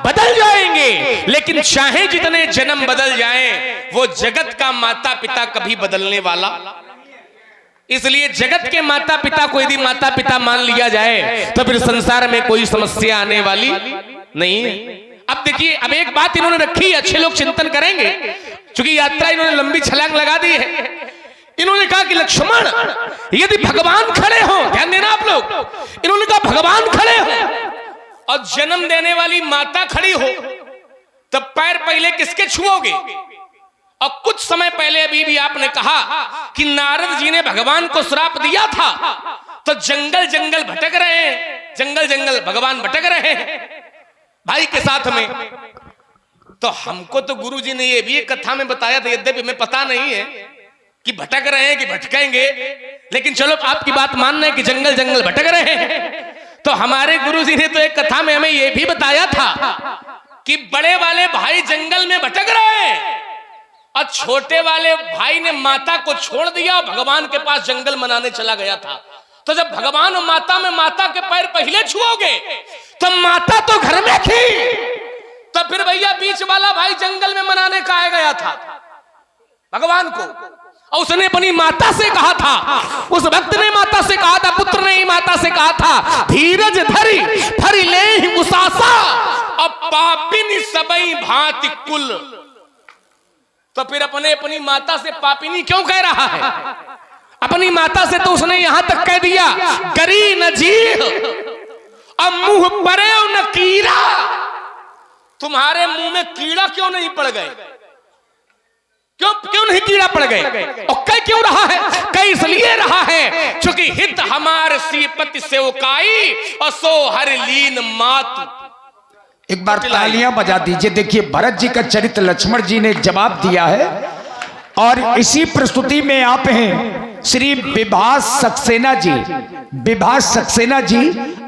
बदल जाएंगे। लेकिन चाहे जितने जन्म बदल जाएं, वो जगत का माता पिता कभी बदलने वाला। इसलिए जगत के माता पिता को यदि माता पिता मान लिया जाए तो फिर संसार में कोई समस्या आने वाली नहीं है। अब देखिए, अब एक बात इन्होंने रखी, अच्छे लोग चिंतन करेंगे, क्योंकि यात्रा इन्होंने लंबी छलांग लगा दी है। इन्होंने कहा कि लक्ष्मण, यदि भगवान खड़े हो, ध्यान देना आप लोग, इन्होंने कहा भगवान खड़े हो और जन्म देने वाली माता खड़ी हो, तब पैर पहले किसके छुओगे? और कुछ समय पहले अभी भी आपने कहा कि नारद जी ने भगवान को श्राप दिया था, तो जंगल जंगल भटक रहे हैं, जंगल जंगल भगवान भटक रहे हैं भाई के साथ में। तो हमको तो गुरुजी ने ये भी एक कथा में बताया था, यद्यपि हमें पता नहीं है कि भटक रहे हैं कि भटकेंगे, लेकिन चलो आपकी बात मानना है कि जंगल जंगल भटक रहे हैं। तो हमारे गुरुजी ने तो एक कथा में हमें यह भी बताया था कि बड़े वाले भाई जंगल में भटक रहे हैं और छोटे वाले भाई ने माता को छोड़ दिया, भगवान के पास जंगल मनाने चला गया था। तो जब भगवान और माता में माता के पैर पहले छुओगे तो माता तो घर में थी, तो फिर भैया बीच वाला भाई जंगल में मनाने का आ गया था भगवान को, और उसने अपनी माता से कहा था, उस भक्त ने माता से कहा था, पुत्र ने ही माता से कहा था, धीरज धरी धरी ले उसासा अब पापिनी सबई भांति कुल। तो फिर अपनी माता से पापिनी क्यों कह रहा है? अपनी माता से तो उसने यहां तक कह दिया, गरी न जीह अब मुंह परे न कीड़ा। तुम्हारे मुंह में कीड़ा क्यों नहीं पड़ गए? क्यों नहीं कीड़ा पड़ गए? और कह क्यों रहा है? कह इसलिए रहा है क्योंकि हित हमार सीपति सेवकाई और सो हर लीन मातु। एक बार तालियां बजा दीजिए। देखिए, भरत जी का चरित्र लक्ष्मण जी ने जवाब दिया है, और इसी प्रस्तुति में आप हैं श्री विभास सक्सेना जी। विभास सक्सेना जी,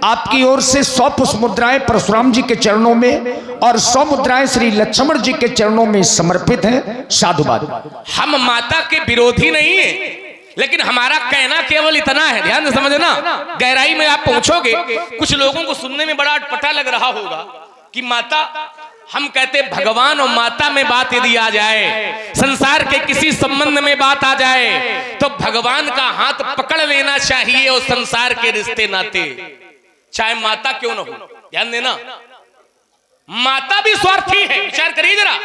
आपकी ओर से 100 पुष्प मुद्राएं परशुराम जी के चरणों में और 100 मुद्राएं श्री लक्ष्मण जी के चरणों में समर्पित हैं। साधुवाद। हम माता के विरोधी नहीं है, लेकिन हमारा कहना केवल इतना है, ध्यान से समझना, गहराई में आप पहुंचोगे। कुछ लोगों को सुनने में बड़ा अटपटा लग रहा होगा कि माता, हम कहते भगवान और माता में बात यदि आ जाए, संसार के किसी संबंध में बात आ जाए, तो भगवान का हाथ पकड़ लेना चाहिए और संसार के रिश्ते नाते चाहे माता क्यों न हो। ध्यान देना, माता भी स्वार्थी है, विचार करिए जरा,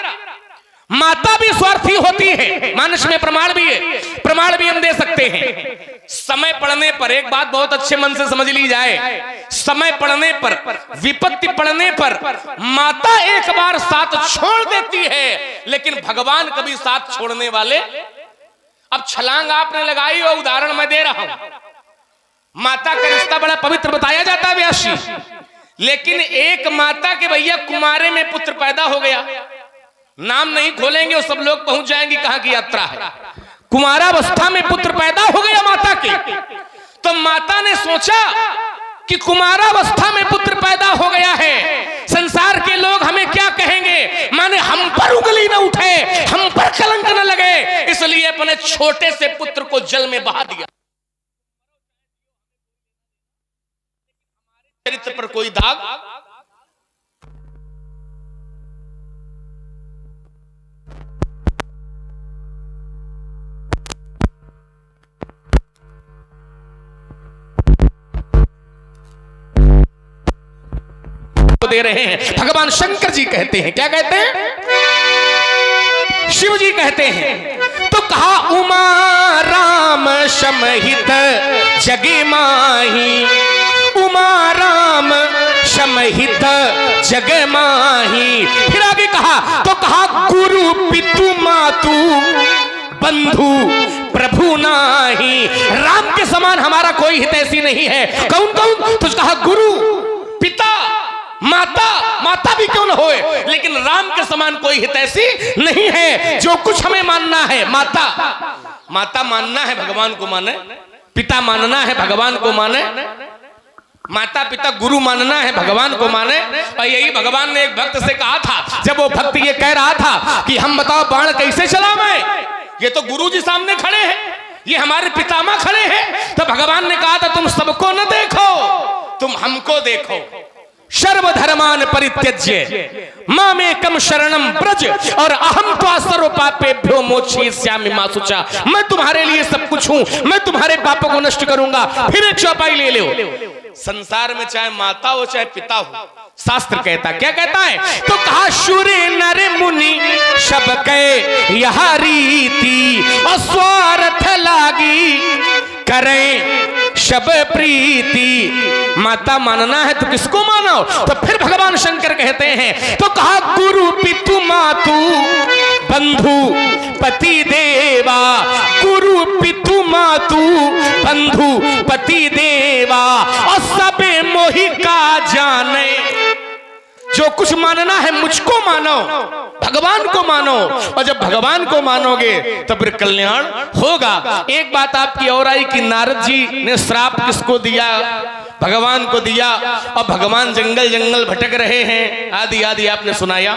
माता भी स्वार्थी होती है। मानस में प्रमाण भी है, प्रमाण भी हम दे सकते हैं। समय पड़ने पर, एक बात बहुत अच्छे मन से समझ ली जाए, समय पड़ने पर, विपत्ति पड़ने पर माता एक बार साथ छोड़ देती है, लेकिन भगवान कभी साथ छोड़ने वाले। अब छलांग आपने लगाई और उदाहरण मैं दे रहा हूं। माता का रिश्ता बड़ा पवित्र बताया जाता है व्यास जी, लेकिन एक माता के भैया कुमारे में पुत्र पैदा हो गया, नाम नहीं खोलेंगे और सब लोग पहुंच जाएंगे कहां की यात्रा है। कुमारावस्था में पुत्र पैदा हो गया माता के, तो माता ने सोचा कि कुमारावस्था में पुत्र पैदा हो गया है, संसार के लोग हमें क्या कहेंगे, माने हम पर उंगली न उठे, हम पर कलंक न लगे, इसलिए अपने छोटे से पुत्र को जल में बहा दिया। चरित्र पर कोई दाग दे रहे हैं। भगवान शंकर जी कहते हैं, क्या कहते हैं? शिव जी कहते हैं, तो कहा उमा राम शमहित जगे माही, उमा राम शमहित जग माही। फिर आगे कहा, तो कहा गुरु पितु मातु बंधु प्रभु नाही। राम के समान हमारा कोई हितैषी नहीं है। कौन कौन? तो कहा गुरु, पिता, माता, माता भी क्यों न होए, लेकिन राम के समान कोई हितैषी नहीं है। जो कुछ हमें मानना है, माता, माता मानना है भगवान को माने, पिता मानना है भगवान को माने, माता पिता गुरु मानना है भगवान को माने। और यही भगवान ने एक भक्त से कहा था, जब वो भक्त ये कह रहा था कि हम बताओ बाण कैसे चलावें, ये तो गुरु जी सामने खड़े हैं, ये हमारे पितामह खड़े हैं। तो भगवान ने कहा था, तुम सबको न देखो, तुम हमको देखो। सर्वधर्मान परित्यज्य मामेकम शरणम ब्रज और अहम त्वा सर्व पापेभ्यो मोक्षयिष्यामि मा शुचा। मैं तुम्हारे लिए सब कुछ हूं, मैं तुम्हारे पापों को नष्ट करूंगा। फिर एक चौपाई ले लो, संसार में चाहे माता हो चाहे पिता हो, शास्त्र कहता, क्या कहता है? तो कहा शुरे नर मुनि सब के यह रीति और स्वार्थ लागी करें सब प्रीति। माता मानना है तो किसको मानो? तो फिर भगवान शंकर कहते हैं, तो कहा गुरु पितु मातु बंधु पति देवा, गुरु पितु मातु बंधु पति देवा और सबे मोहि का जाने। जो कुछ मानना है मुझको मानो, भगवान को मानो, और जब भगवान को मानोगे तो फिर कल्याण होगा। एक बात आपकी और आई कि नारद जी ने श्राप किसको दिया? भगवान को दिया। और भगवान जंगल जंगल भटक रहे हैं, आदि आदि आपने सुनाया।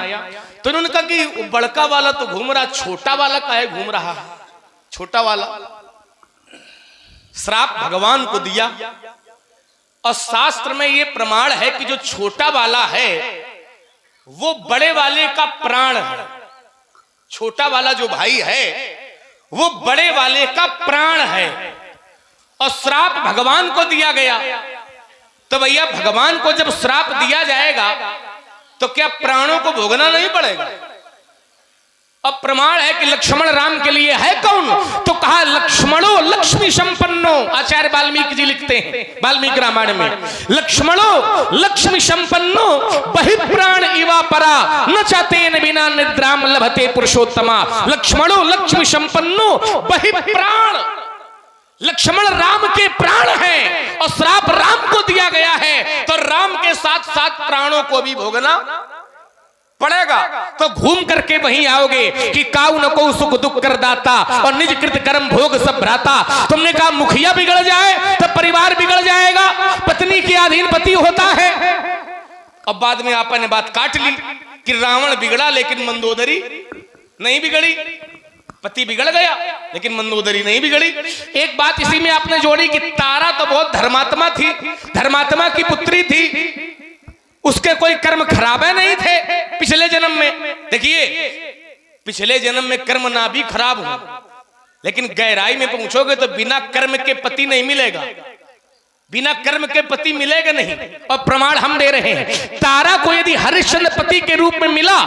तो उन्होंने कहा कि बड़का वाला तो घूम रहा, छोटा वाला काहे घूम रहा है? छोटा वाला श्राप भगवान को दिया। और शास्त्र में ये प्रमाण है कि जो छोटा वाला है वो बड़े वाले का प्राण है। छोटा वाला जो भाई है वो बड़े वाले का प्राण है। और श्राप भगवान को दिया गया। तो भैया भगवान को जब श्राप दिया जाएगा तो क्या प्राणों को भोगना नहीं पड़ेगा? अब प्रमाण है कि लक्ष्मण राम के लिए है कौन? तो कहा लक्ष्मणो लक्ष्मी संपन्नो। आचार्य वाल्मीकि जी लिखते हैं वाल्मीकि रामायण में, लक्ष्मणो लक्ष्मी संपन्नो बहिप्राण इवा परा न चातेन बिना निद्राम लभते पुरुषोत्तमा। लक्ष्मणो लक्ष्मी संपन्नो बहिप्राण, लक्ष्मण राम के प्राण हैं और श्राप राम को दिया गया है। तो राम के साथ साथ प्राणों को भी भोगना पड़ेगा। तो घूम करके वहीं आओगे कि काऊ न को सुख दुख कर दाता और निज कृत कर्म भोग सब भ्राता। तुमने कहा मुखिया बिगड़ जाए तो परिवार बिगड़ जाएगा, पत्नी के अधीन पति होता है। अब बाद में आपने बात काट ली कि रावण बिगड़ा लेकिन मंदोदरी नहीं बिगड़ी, पति बिगड़ गया लेकिन मंदोदरी नहीं बिगड़ी। एक बात इसी में आपने जोड़ी कि तारा तो बहुत धर्मात्मा थी, धर्मात्मा की पुत्री थी, उसके कोई कर्म खराब नहीं थे पिछले जन्म में। देखिए पिछले जन्म में कर्म ना भी खराब हो, लेकिन गहराई में पूछोगे तो बिना कर्म के पति नहीं मिलेगा, बिना कर्म के पति मिलेगा नहीं। और प्रमाण हम दे रहे हैं, तारा को यदि हरिश्चंद्र पति के रूप में मिला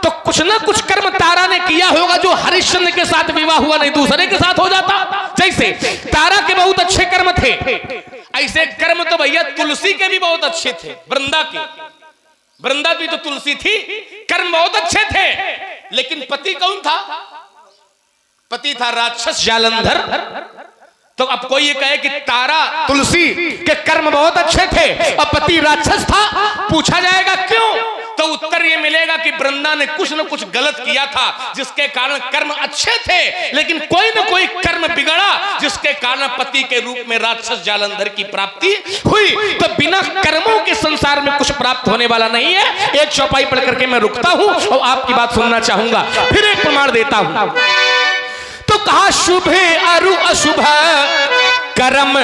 तो कुछ ना कुछ कर्म तारा ने किया होगा जो हरिश्चंद्र के साथ विवाह हुआ नहीं दूसरे के साथ हो जाता। जैसे तारा के बहुत अच्छे कर्म थे, ऐसे कर्म तो भैया तुलसी के भी बहुत अच्छे थे। वृंदा के, वृंदा भी तो तुलसी थी, कर्म बहुत अच्छे थे। लेकिन पति कौन था? पति था राक्षस जालंधर। तो अब कोई ये कहे कि तारा तुलसी के कर्म बहुत अच्छे थे और पति राक्षस था, पूछा जाएगा क्यों? तो उत्तर ये मिलेगा कि वृंदा ने कुछ न कुछ गलत किया था जिसके कारण कर्म अच्छे थे, लेकिन कोई न कोई कर्म बिगड़ा जिसके कारण पति के रूप में राक्षस जालंधर की प्राप्ति हुई। तो बिना कर्मों के संसार में कुछ प्राप्त होने वाला नहीं है। एक चौपाई पढ़ करके मैं रुकता हूं और आपकी बात सुनना चाहूंगा, फिर एक प्रमाण देता हूं। तो कहा शुभ अरु अशुभ कर्म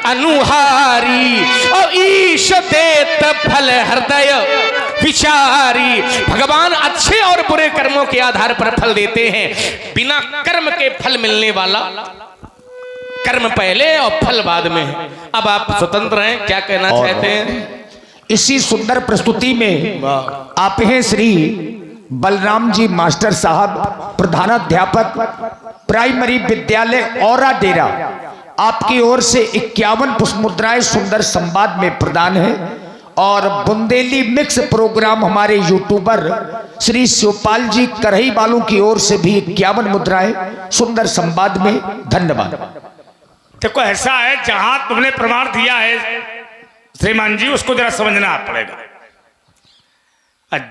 अनुहारी और ईश देत फल हृदय विचारी। भगवान अच्छे और बुरे कर्मों के आधार पर फल देते हैं, बिना कर्म के फल मिलने वाला कर्म पहले और फल बाद में है। अब आप स्वतंत्र हैं, क्या कहना चाहते हैं? इसी सुंदर प्रस्तुति में आप हैं श्री बलराम जी मास्टर साहब, प्रधानाध्यापक प्राइमरी विद्यालय औरा डेरा। आपकी ओर से 51 पुष्प मुद्राएं सुंदर संवाद में प्रदान है। और बुंदेली मिक्स प्रोग्राम हमारे यूट्यूबर श्री शिवपाल जी करही वालों की ओर से भी 51 मुद्राएं सुंदर संवाद में। धन्यवाद। देखो ऐसा है, जहां तुमने प्रमाण दिया है श्रीमान जी, उसको जरा समझना पड़ेगा।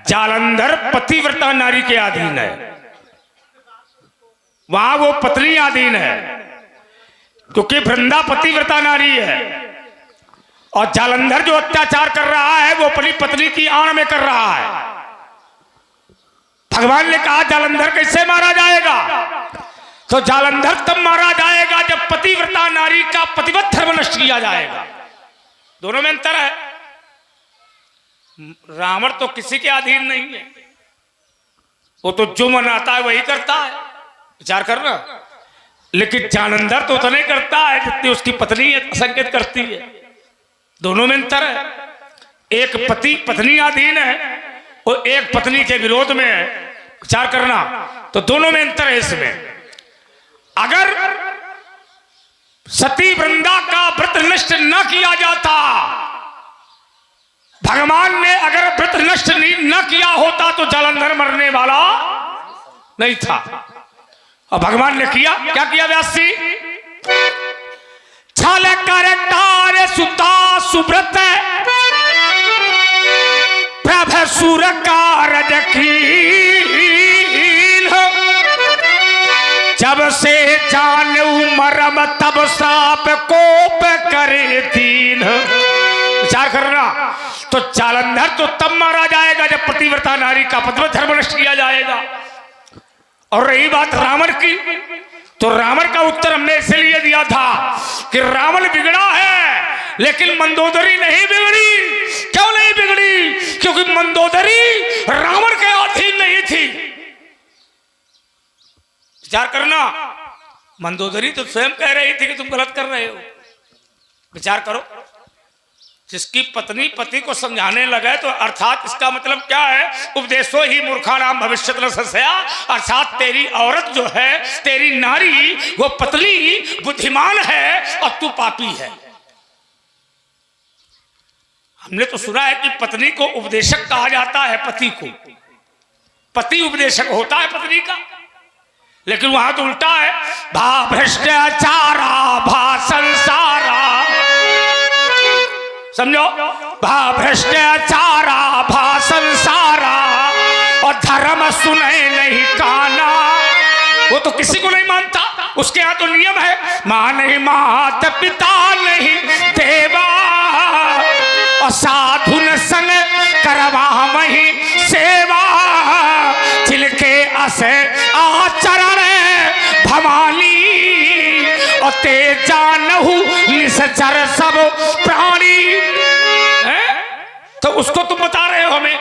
जालंधर पतिव्रता नारी के अधीन है, वहां वो पत्नी अधीन है, क्योंकि वृंदा पतिव्रता नारी है। और जालंधर जो अत्याचार कर रहा है वो अपनी पत्नी की आड़ में कर रहा है। भगवान ने कहा जालंधर कैसे मारा जाएगा? तो जालंधर तब मारा जाएगा जब पतिव्रता नारी का पतिव्रत धर्म नष्ट किया जाएगा। दोनों में अंतर है। रावण तो किसी के अधीन नहीं है, वो तो जो मनाता है वही करता है, विचार करना। लेकिन जालंधर तो उतना ही करता है जितनी उसकी पत्नी संकेत करती है। दोनों में अंतर है। एक पति पत्नी अधीन है और एक पत्नी के विरोध में है, विचार करना। तो दोनों में अंतर है इसमें। अगर सती वृंदा का व्रत नष्ट न किया जाता, भगवान ने अगर व्रत नष्ट न किया होता तो जालंधर मरने वाला नहीं था। और भगवान ने किया, क्या किया व्यास जी? छल कर तार सुता सुब्रत प्रभ सुर कारज कीन, जब से जान मरम तब साप कोप करे दीन। विचार करना। तो जालंधर तो तब मारा जाएगा जब पतिव्रता नारी का पतिव्रत धर्म नष्ट किया जाएगा। और रही बात रावण की, तो रावण का उत्तर हमने इसलिए दिया था कि रावण बिगड़ा है लेकिन मंदोदरी नहीं बिगड़ी। क्यों नहीं बिगड़ी? क्योंकि मंदोदरी रावण के अधीन नहीं थी। विचार करना। मंदोदरी तो स्वयं कह रही थी कि तुम गलत कर रहे हो। विचार करो। जिसकी पत्नी पति को समझाने लगे तो अर्थात इसका मतलब क्या है? उपदेशो ही मूर्खाणाम भविष्यत न संशया। अर्थात तेरी औरत जो है, तेरी नारी, वो पत्नी बुद्धिमान है और तू पापी है। हमने तो सुना है कि पत्नी को उपदेशक कहा जाता है, पति को। पति उपदेशक होता है पत्नी का, लेकिन वहां तो उल्टा है। भा भ्रष्टाचारा भा संसारा, समझो। भा भ्रष्टाचारा भा संसारा और धर्म सुने नहीं काना। वो तो किसी को नहीं मानता, उसके यहाँ तो नियम है, मां नहीं मात पिता नहीं देवा और साधु न संग करवा वही सेवा। जिनके अस आचरण भवानी और तेजानहु निश्चर सब प्राणी। तो उसको तुम बता रहे हो हमें,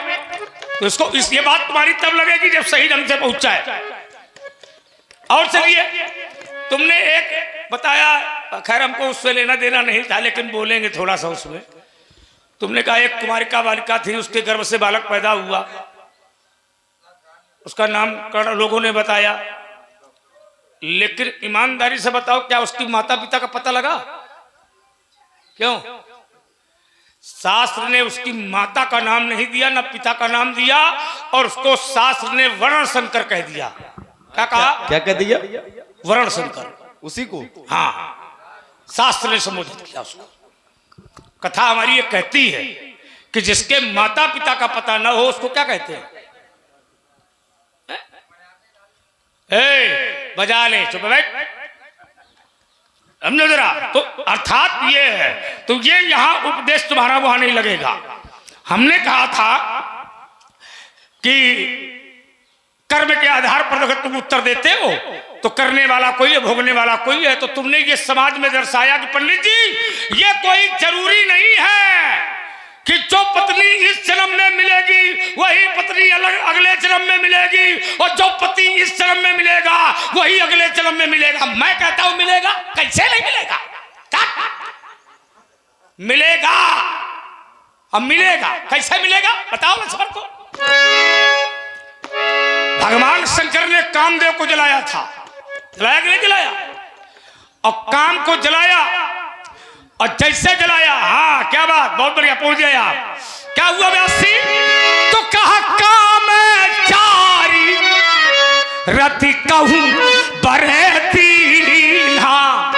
तो इसको ये बात तुम्हारी तब लगेगी जब सही ढंग से पहुंचा है। और चलिए, तुमने एक बताया, खैर हमको उससे लेना देना नहीं था, लेकिन बोलेंगे थोड़ा सा उसमें। तुमने कहा एक कुमारिका बालिका थी, उसके गर्भ से बालक पैदा हुआ, उसका नामकरण लोगों ने बताया। लेकिन ईमानदारी से बताओ, क्या उसकी माता पिता का पता लगा? क्यों? शास्त्र ने उसकी माता का नाम नहीं दिया, ना पिता का नाम दिया, और उसको शास्त्र ने वर्ण शंकर कह दिया। क्या कहा? क्या कह दिया? वर्ण शंकर। उसी को? हाँ, शास्त्र ने संबोधित किया उसको। कथा हमारी ये कहती है कि जिसके माता पिता का पता न हो उसको क्या कहते हैं? बजा ले, चुप बैठ, समझो जरा। तो अर्थात ये है, तो ये यहां उपदेश तुम्हारा वहां नहीं लगेगा। हमने कहा था कि कर्म के आधार पर अगर तुम उत्तर देते हो तो करने वाला कोई है, भोगने वाला कोई है। तो तुमने ये समाज में दर्शाया कि पंडित जी, ये कोई जरूरी नहीं है कि जो पत्नी इस जन्म में मिलेगी वही पत्नी अगले जन्म में मिलेगी, और जो पति इस जन्म में मिलेगा वही अगले जन्म में मिलेगा। मैं कहता हूं मिलेगा। कैसे नहीं मिलेगा? मिलेगा। अब मिलेगा, कैसे मिलेगा बताओ लक्ष्मण को। भगवान शंकर ने कामदेव को जलाया था, जलाया कि नहीं जलाया? और काम को जलाया, और जैसे जलाया, हाँ क्या बात, बहुत बढ़िया पहुंच गए आप। क्या हुआ व्यासी? तो कहा काम चारी रति कहूं बरती हाँ।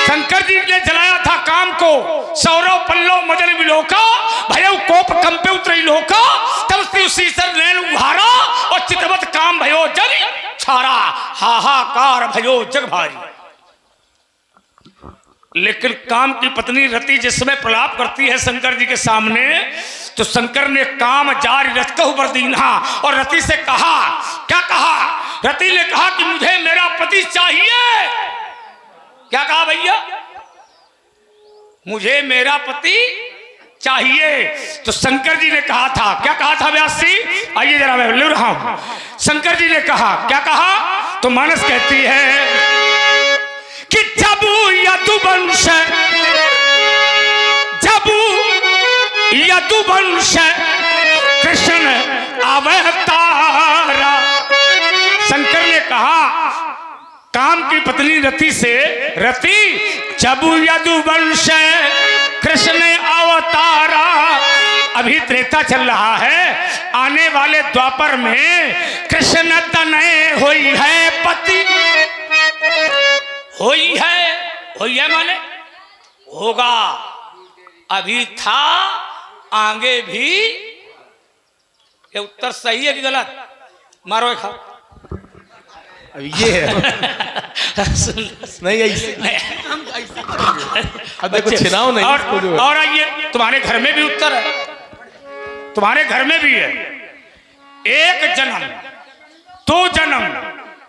शंकर जी ने जलाया था काम को, सौरव पल्लव मदन विलोका भयउ कोप कंपे उतरी लोका, तब से उसी सर नैन उभारा और चितवत काम भयो जग छारा, हाहाकार भयो जग भारी। लेकिन काम की पत्नी रति जिस समय प्रलाप करती है शंकर जी के सामने, तो शंकर ने काम जारी रथ कहु बरदीन्हा, और रति से कहा, क्या कहा? रति ने कहा कि मुझे मेरा पति चाहिए। क्या कहा भैया? मुझे मेरा पति चाहिए। तो शंकर जी ने कहा था, क्या कहा था व्यासी? आइए जरा मैं बोल रहा हूं। शंकर जी ने कहा, क्या कहा? तो मानस कहती है कि जब यदुवंश कृष्ण अवतारा। शंकर ने कहा काम की पत्नी रति से, रति जब यदुवंश कृष्ण अवतारा। अभी त्रेता चल रहा है, आने वाले द्वापर में कृष्ण तनय हुई है पति, होई है माने होगा, अभी था आगे भी। ये उत्तर सही है कि गलत? मारो खाओ। अब ये है नहीं ऐसे अब देखो छिनाओ नहीं इसको जो है। और आइए तुम्हारे घर में भी उत्तर है, तुम्हारे घर में भी है। एक जन्म, दो जन्म,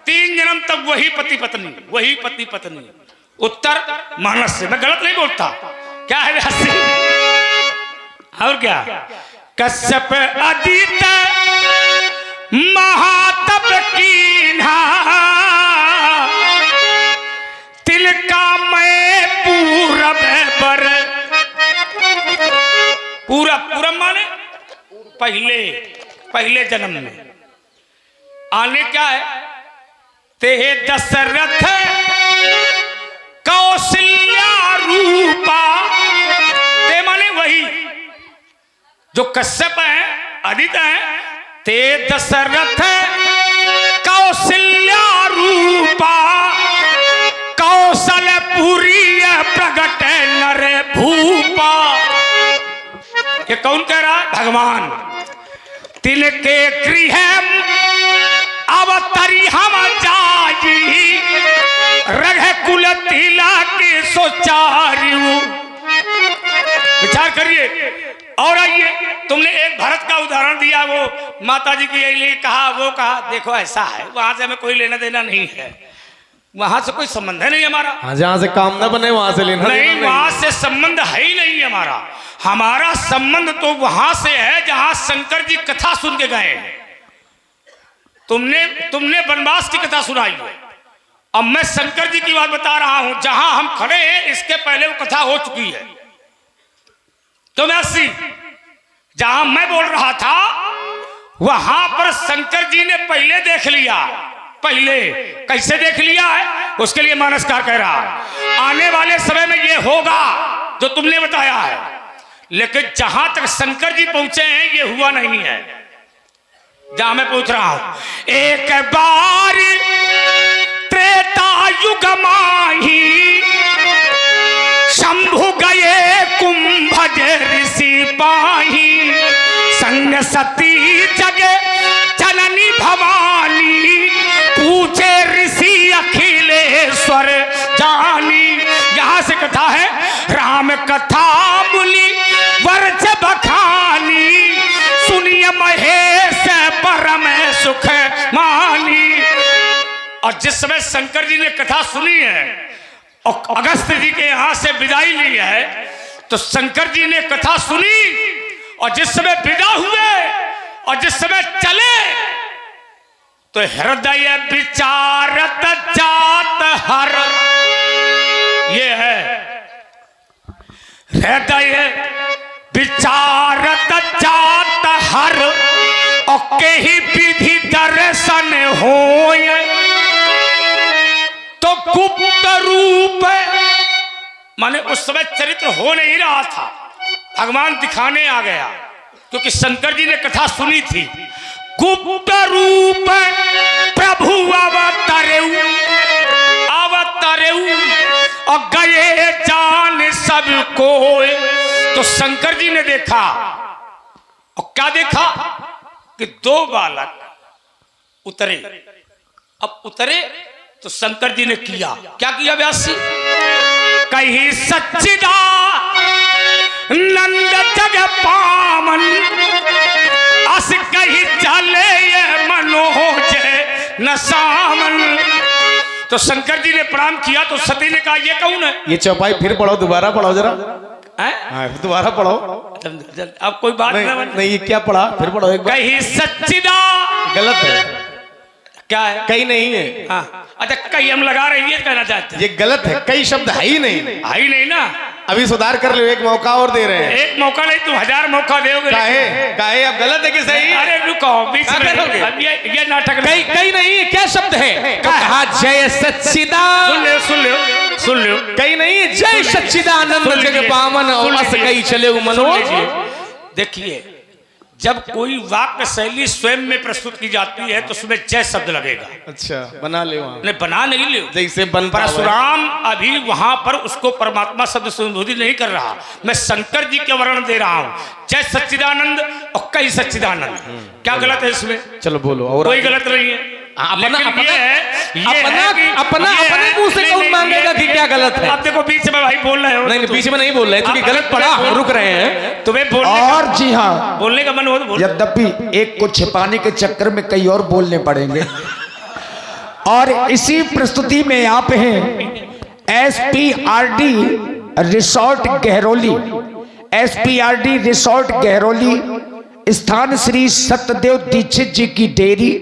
तीन जन्म तक वही पति पत्नी, वही पति पत्नी। उत्तर मानस से, मैं गलत नहीं बोलता। क्या है हंसी? और क्या? कश्यप अदित महातप कीन्हा, तिलका मैं पूरब बर। पूरब माने पहले जन्म में। आने क्या है? ते दशरथ कौशल्या रूपा। ते माने वही जो कश्यप है, आदित्य है। ते दशरथ कौशल्या रूपा, कौशलपुरी प्रगट नर भूपा। ये कौन कह रहा है? भगवान। तिनके गृह अवतरी हम जाई, रघुकुल तिलक सोचारियु। विचार करिए। और आइए, तुमने एक भरत का उदाहरण दिया, वो माता जी के लिए कहा, वो कहा। देखो ऐसा है, वहां से हमें कोई लेना देना नहीं है, वहां से कोई संबंध है नहीं हमारा। हाँ, जहां से काम न बने वहां से लेना नहीं, वहां से संबंध है ही नहीं हमारा। हमारा संबंध तो वहां से है जहां शंकर जी कथा सुन के गए हैं। तुमने वनवास की कथा सुनाई है, अब मैं शंकर जी की बात बता रहा हूं। जहां हम खड़े हैं इसके पहले वो कथा हो चुकी है। तो मैं जहां मैं बोल रहा था वहां पर शंकर जी ने पहले देख लिया। पहले कैसे देख लिया है? उसके लिए मानसकार कह रहा है आने वाले समय में ये होगा जो तुमने बताया है, लेकिन जहां तक शंकर जी पहुंचे हैं ये हुआ नहीं है। जहां मैं पूछ रहा हूं, एक बार त्रेता युग माही शंभु गए कुंभज ऋषि पाही, संग सती जगे जननी भवानी, पूछे ऋषि अखिलेश्वर जानी। यहां से कथा है, राम कथा मुनि वर्ज बखानी, सुनिय महेश परम सुख मानी। और जिस समय शंकर जी ने कथा सुनी है और अगस्त्य जी के यहां से विदाई ली है, तो शंकर जी ने कथा सुनी और जिस समय विदा हुए और जिस समय चले, तो हृदय विचारत जात हर। ये है हृदय विचारत जात हर और कही विधि दर्शन होय, तो गुप्त रूप माने उस समय चरित्र हो नहीं रहा था, भगवान दिखाने आ गया, क्योंकि शंकर जी ने कथा सुनी थी। गुप्त रूप प्रभु अवतरेउ और गए जान सबको। तो शंकर जी ने देखा, और क्या देखा कि दो बालक उतरे। अब उतरे तो शंकर जी ने किया, क्या किया व्यास जी? कहीं सच्चिदा नंद जग पावन, अस कहीं चले ये मनोज न सामन। तो शंकर जी ने प्रणाम किया, तो सती ने कहा ये कौन है? ये चौपाई फिर पढ़ो, दोबारा पढ़ो जरा। हैं? दोबारा पढ़ो। अब कोई बात नहीं, ये क्या पढ़ा? फिर पढ़ो एक बार। कहीं सच्चिदा, गलत है, क्या है? कहीं नहीं है। हाँ, अच्छा कहीं हम लगा रहे हैं कहना चाहते हैं। ये गलत है, कई शब्द है ही नहीं। है ही नहीं ना, अभी सुधार कर लो, एक मौका और दे रहे हैं। एक मौका नहीं, तुम 1000 मौका दोगे। काहे अब गलत है कि सही? अरे रुको, बीच क्या में करोगे? अब ये नाटक कहीं नहीं, क्या शब्द है? कहा जय सच्चिदानंद, सुन लो कहीं नहीं, जय सच्चिदानंद जग पावन और अस कहीं चले मनोज। देखिए, जब कोई वाक्य शैली स्वयं में प्रस्तुत की जाती है तो उसमें जय शब्द लगेगा। अच्छा, बना ले वहां। नहीं, बना नहीं ले, जैसे बन परशुराम अभी वहां पर उसको परमात्मा शब्द से संबोधित नहीं कर रहा, मैं शंकर जी के वर्णन दे रहा हूं। जय सच्चिदानंद और कई सच्चिदानंद, क्या गलत है इसमें? चलो बोलो। और कोई गलत नहीं है। अपना अपना अपने मुंह से कौन मांगेगा कि क्या गलत है? आप देखो बीच में भाई बोल रहे हो। नहीं, बीच में नहीं बोल रहे, क्योंकि गलत पढ़ा, हम रुक रहे हैं। तुम्हें बोलने और जी हाँ, बोलने का मन हो तो बोल। यद्यपि एक को छिपाने के चक्कर में कई और बोलने पड़ेंगे। और इसी प्रस्तुति में आप हैं SPRD रिसोर्ट गहरौली, SPRD रिसोर्ट गहरौली, स्थान श्री सत्यदेव दीक्षित जी की डेयरी।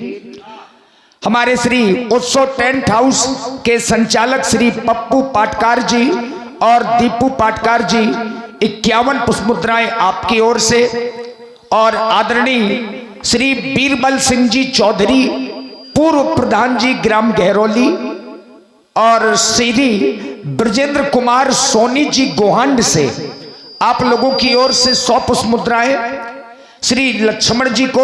हमारे श्री उत्सव टेंट हाउस के संचालक श्री पप्पू पाटकार जी और दीपू पाटकार जी 51 पुष्पमुद्राएं आपकी ओर से, और आदरणीय श्री बीरबल सिंह जी चौधरी पूर्व प्रधान जी ग्राम गहरौली, और श्री ब्रजेंद्र कुमार सोनी जी गोहांड से आप लोगों की ओर से 100 पुष्पमुद्राएं श्री लक्ष्मण जी को,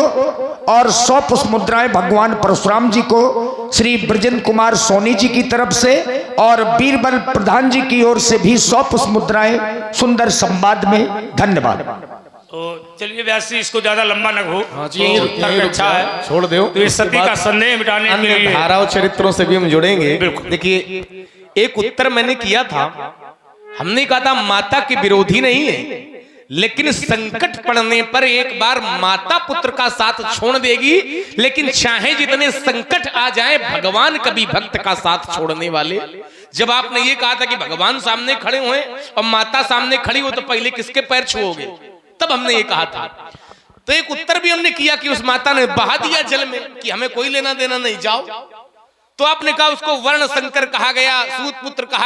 और 100 पुष्पमुद्राएं भगवान परशुराम जी को श्री ब्रजेंद्र कुमार सोनी जी की तरफ से, और बीरबल प्रधान जी की ओर से भी 100 पुष्पमुद्राएं सुंदर संवाद में। धन्यवाद। तो चलिए व्यास जी, इसको ज्यादा लंबा न हो। यहीं रुक अच्छा है, छोड़ दो। तो इस सती का संदेह मिटाने के अन्य लिए धाराओं चरित्रों से भी हम जुड़ेंगे। बिल्कुल। देखिए, एक उत्तर मैंने किया था, हमने कहा था माता के विरोधी नहीं है, लेकिन संकट पड़ने पर एक बार माता पुत्र का साथ छोड़ देगी, लेकिन चाहे जितने संकट आ जाए, भगवान कभी भक्त का साथ छोड़ने वाले। जब आपने ये कहा था कि भगवान सामने खड़े हुए और माता सामने खड़ी हो, तो पहले किसके पैर छुओगे? तब हमने ये कहा था। तो एक उत्तर भी हमने किया कि उस माता ने बहा दिया जल में कि हमें कोई लेना देना नहीं, जाओ। तो आपने कहा उसको वर्ण संकर कहा गया, सूत पुत्र कहा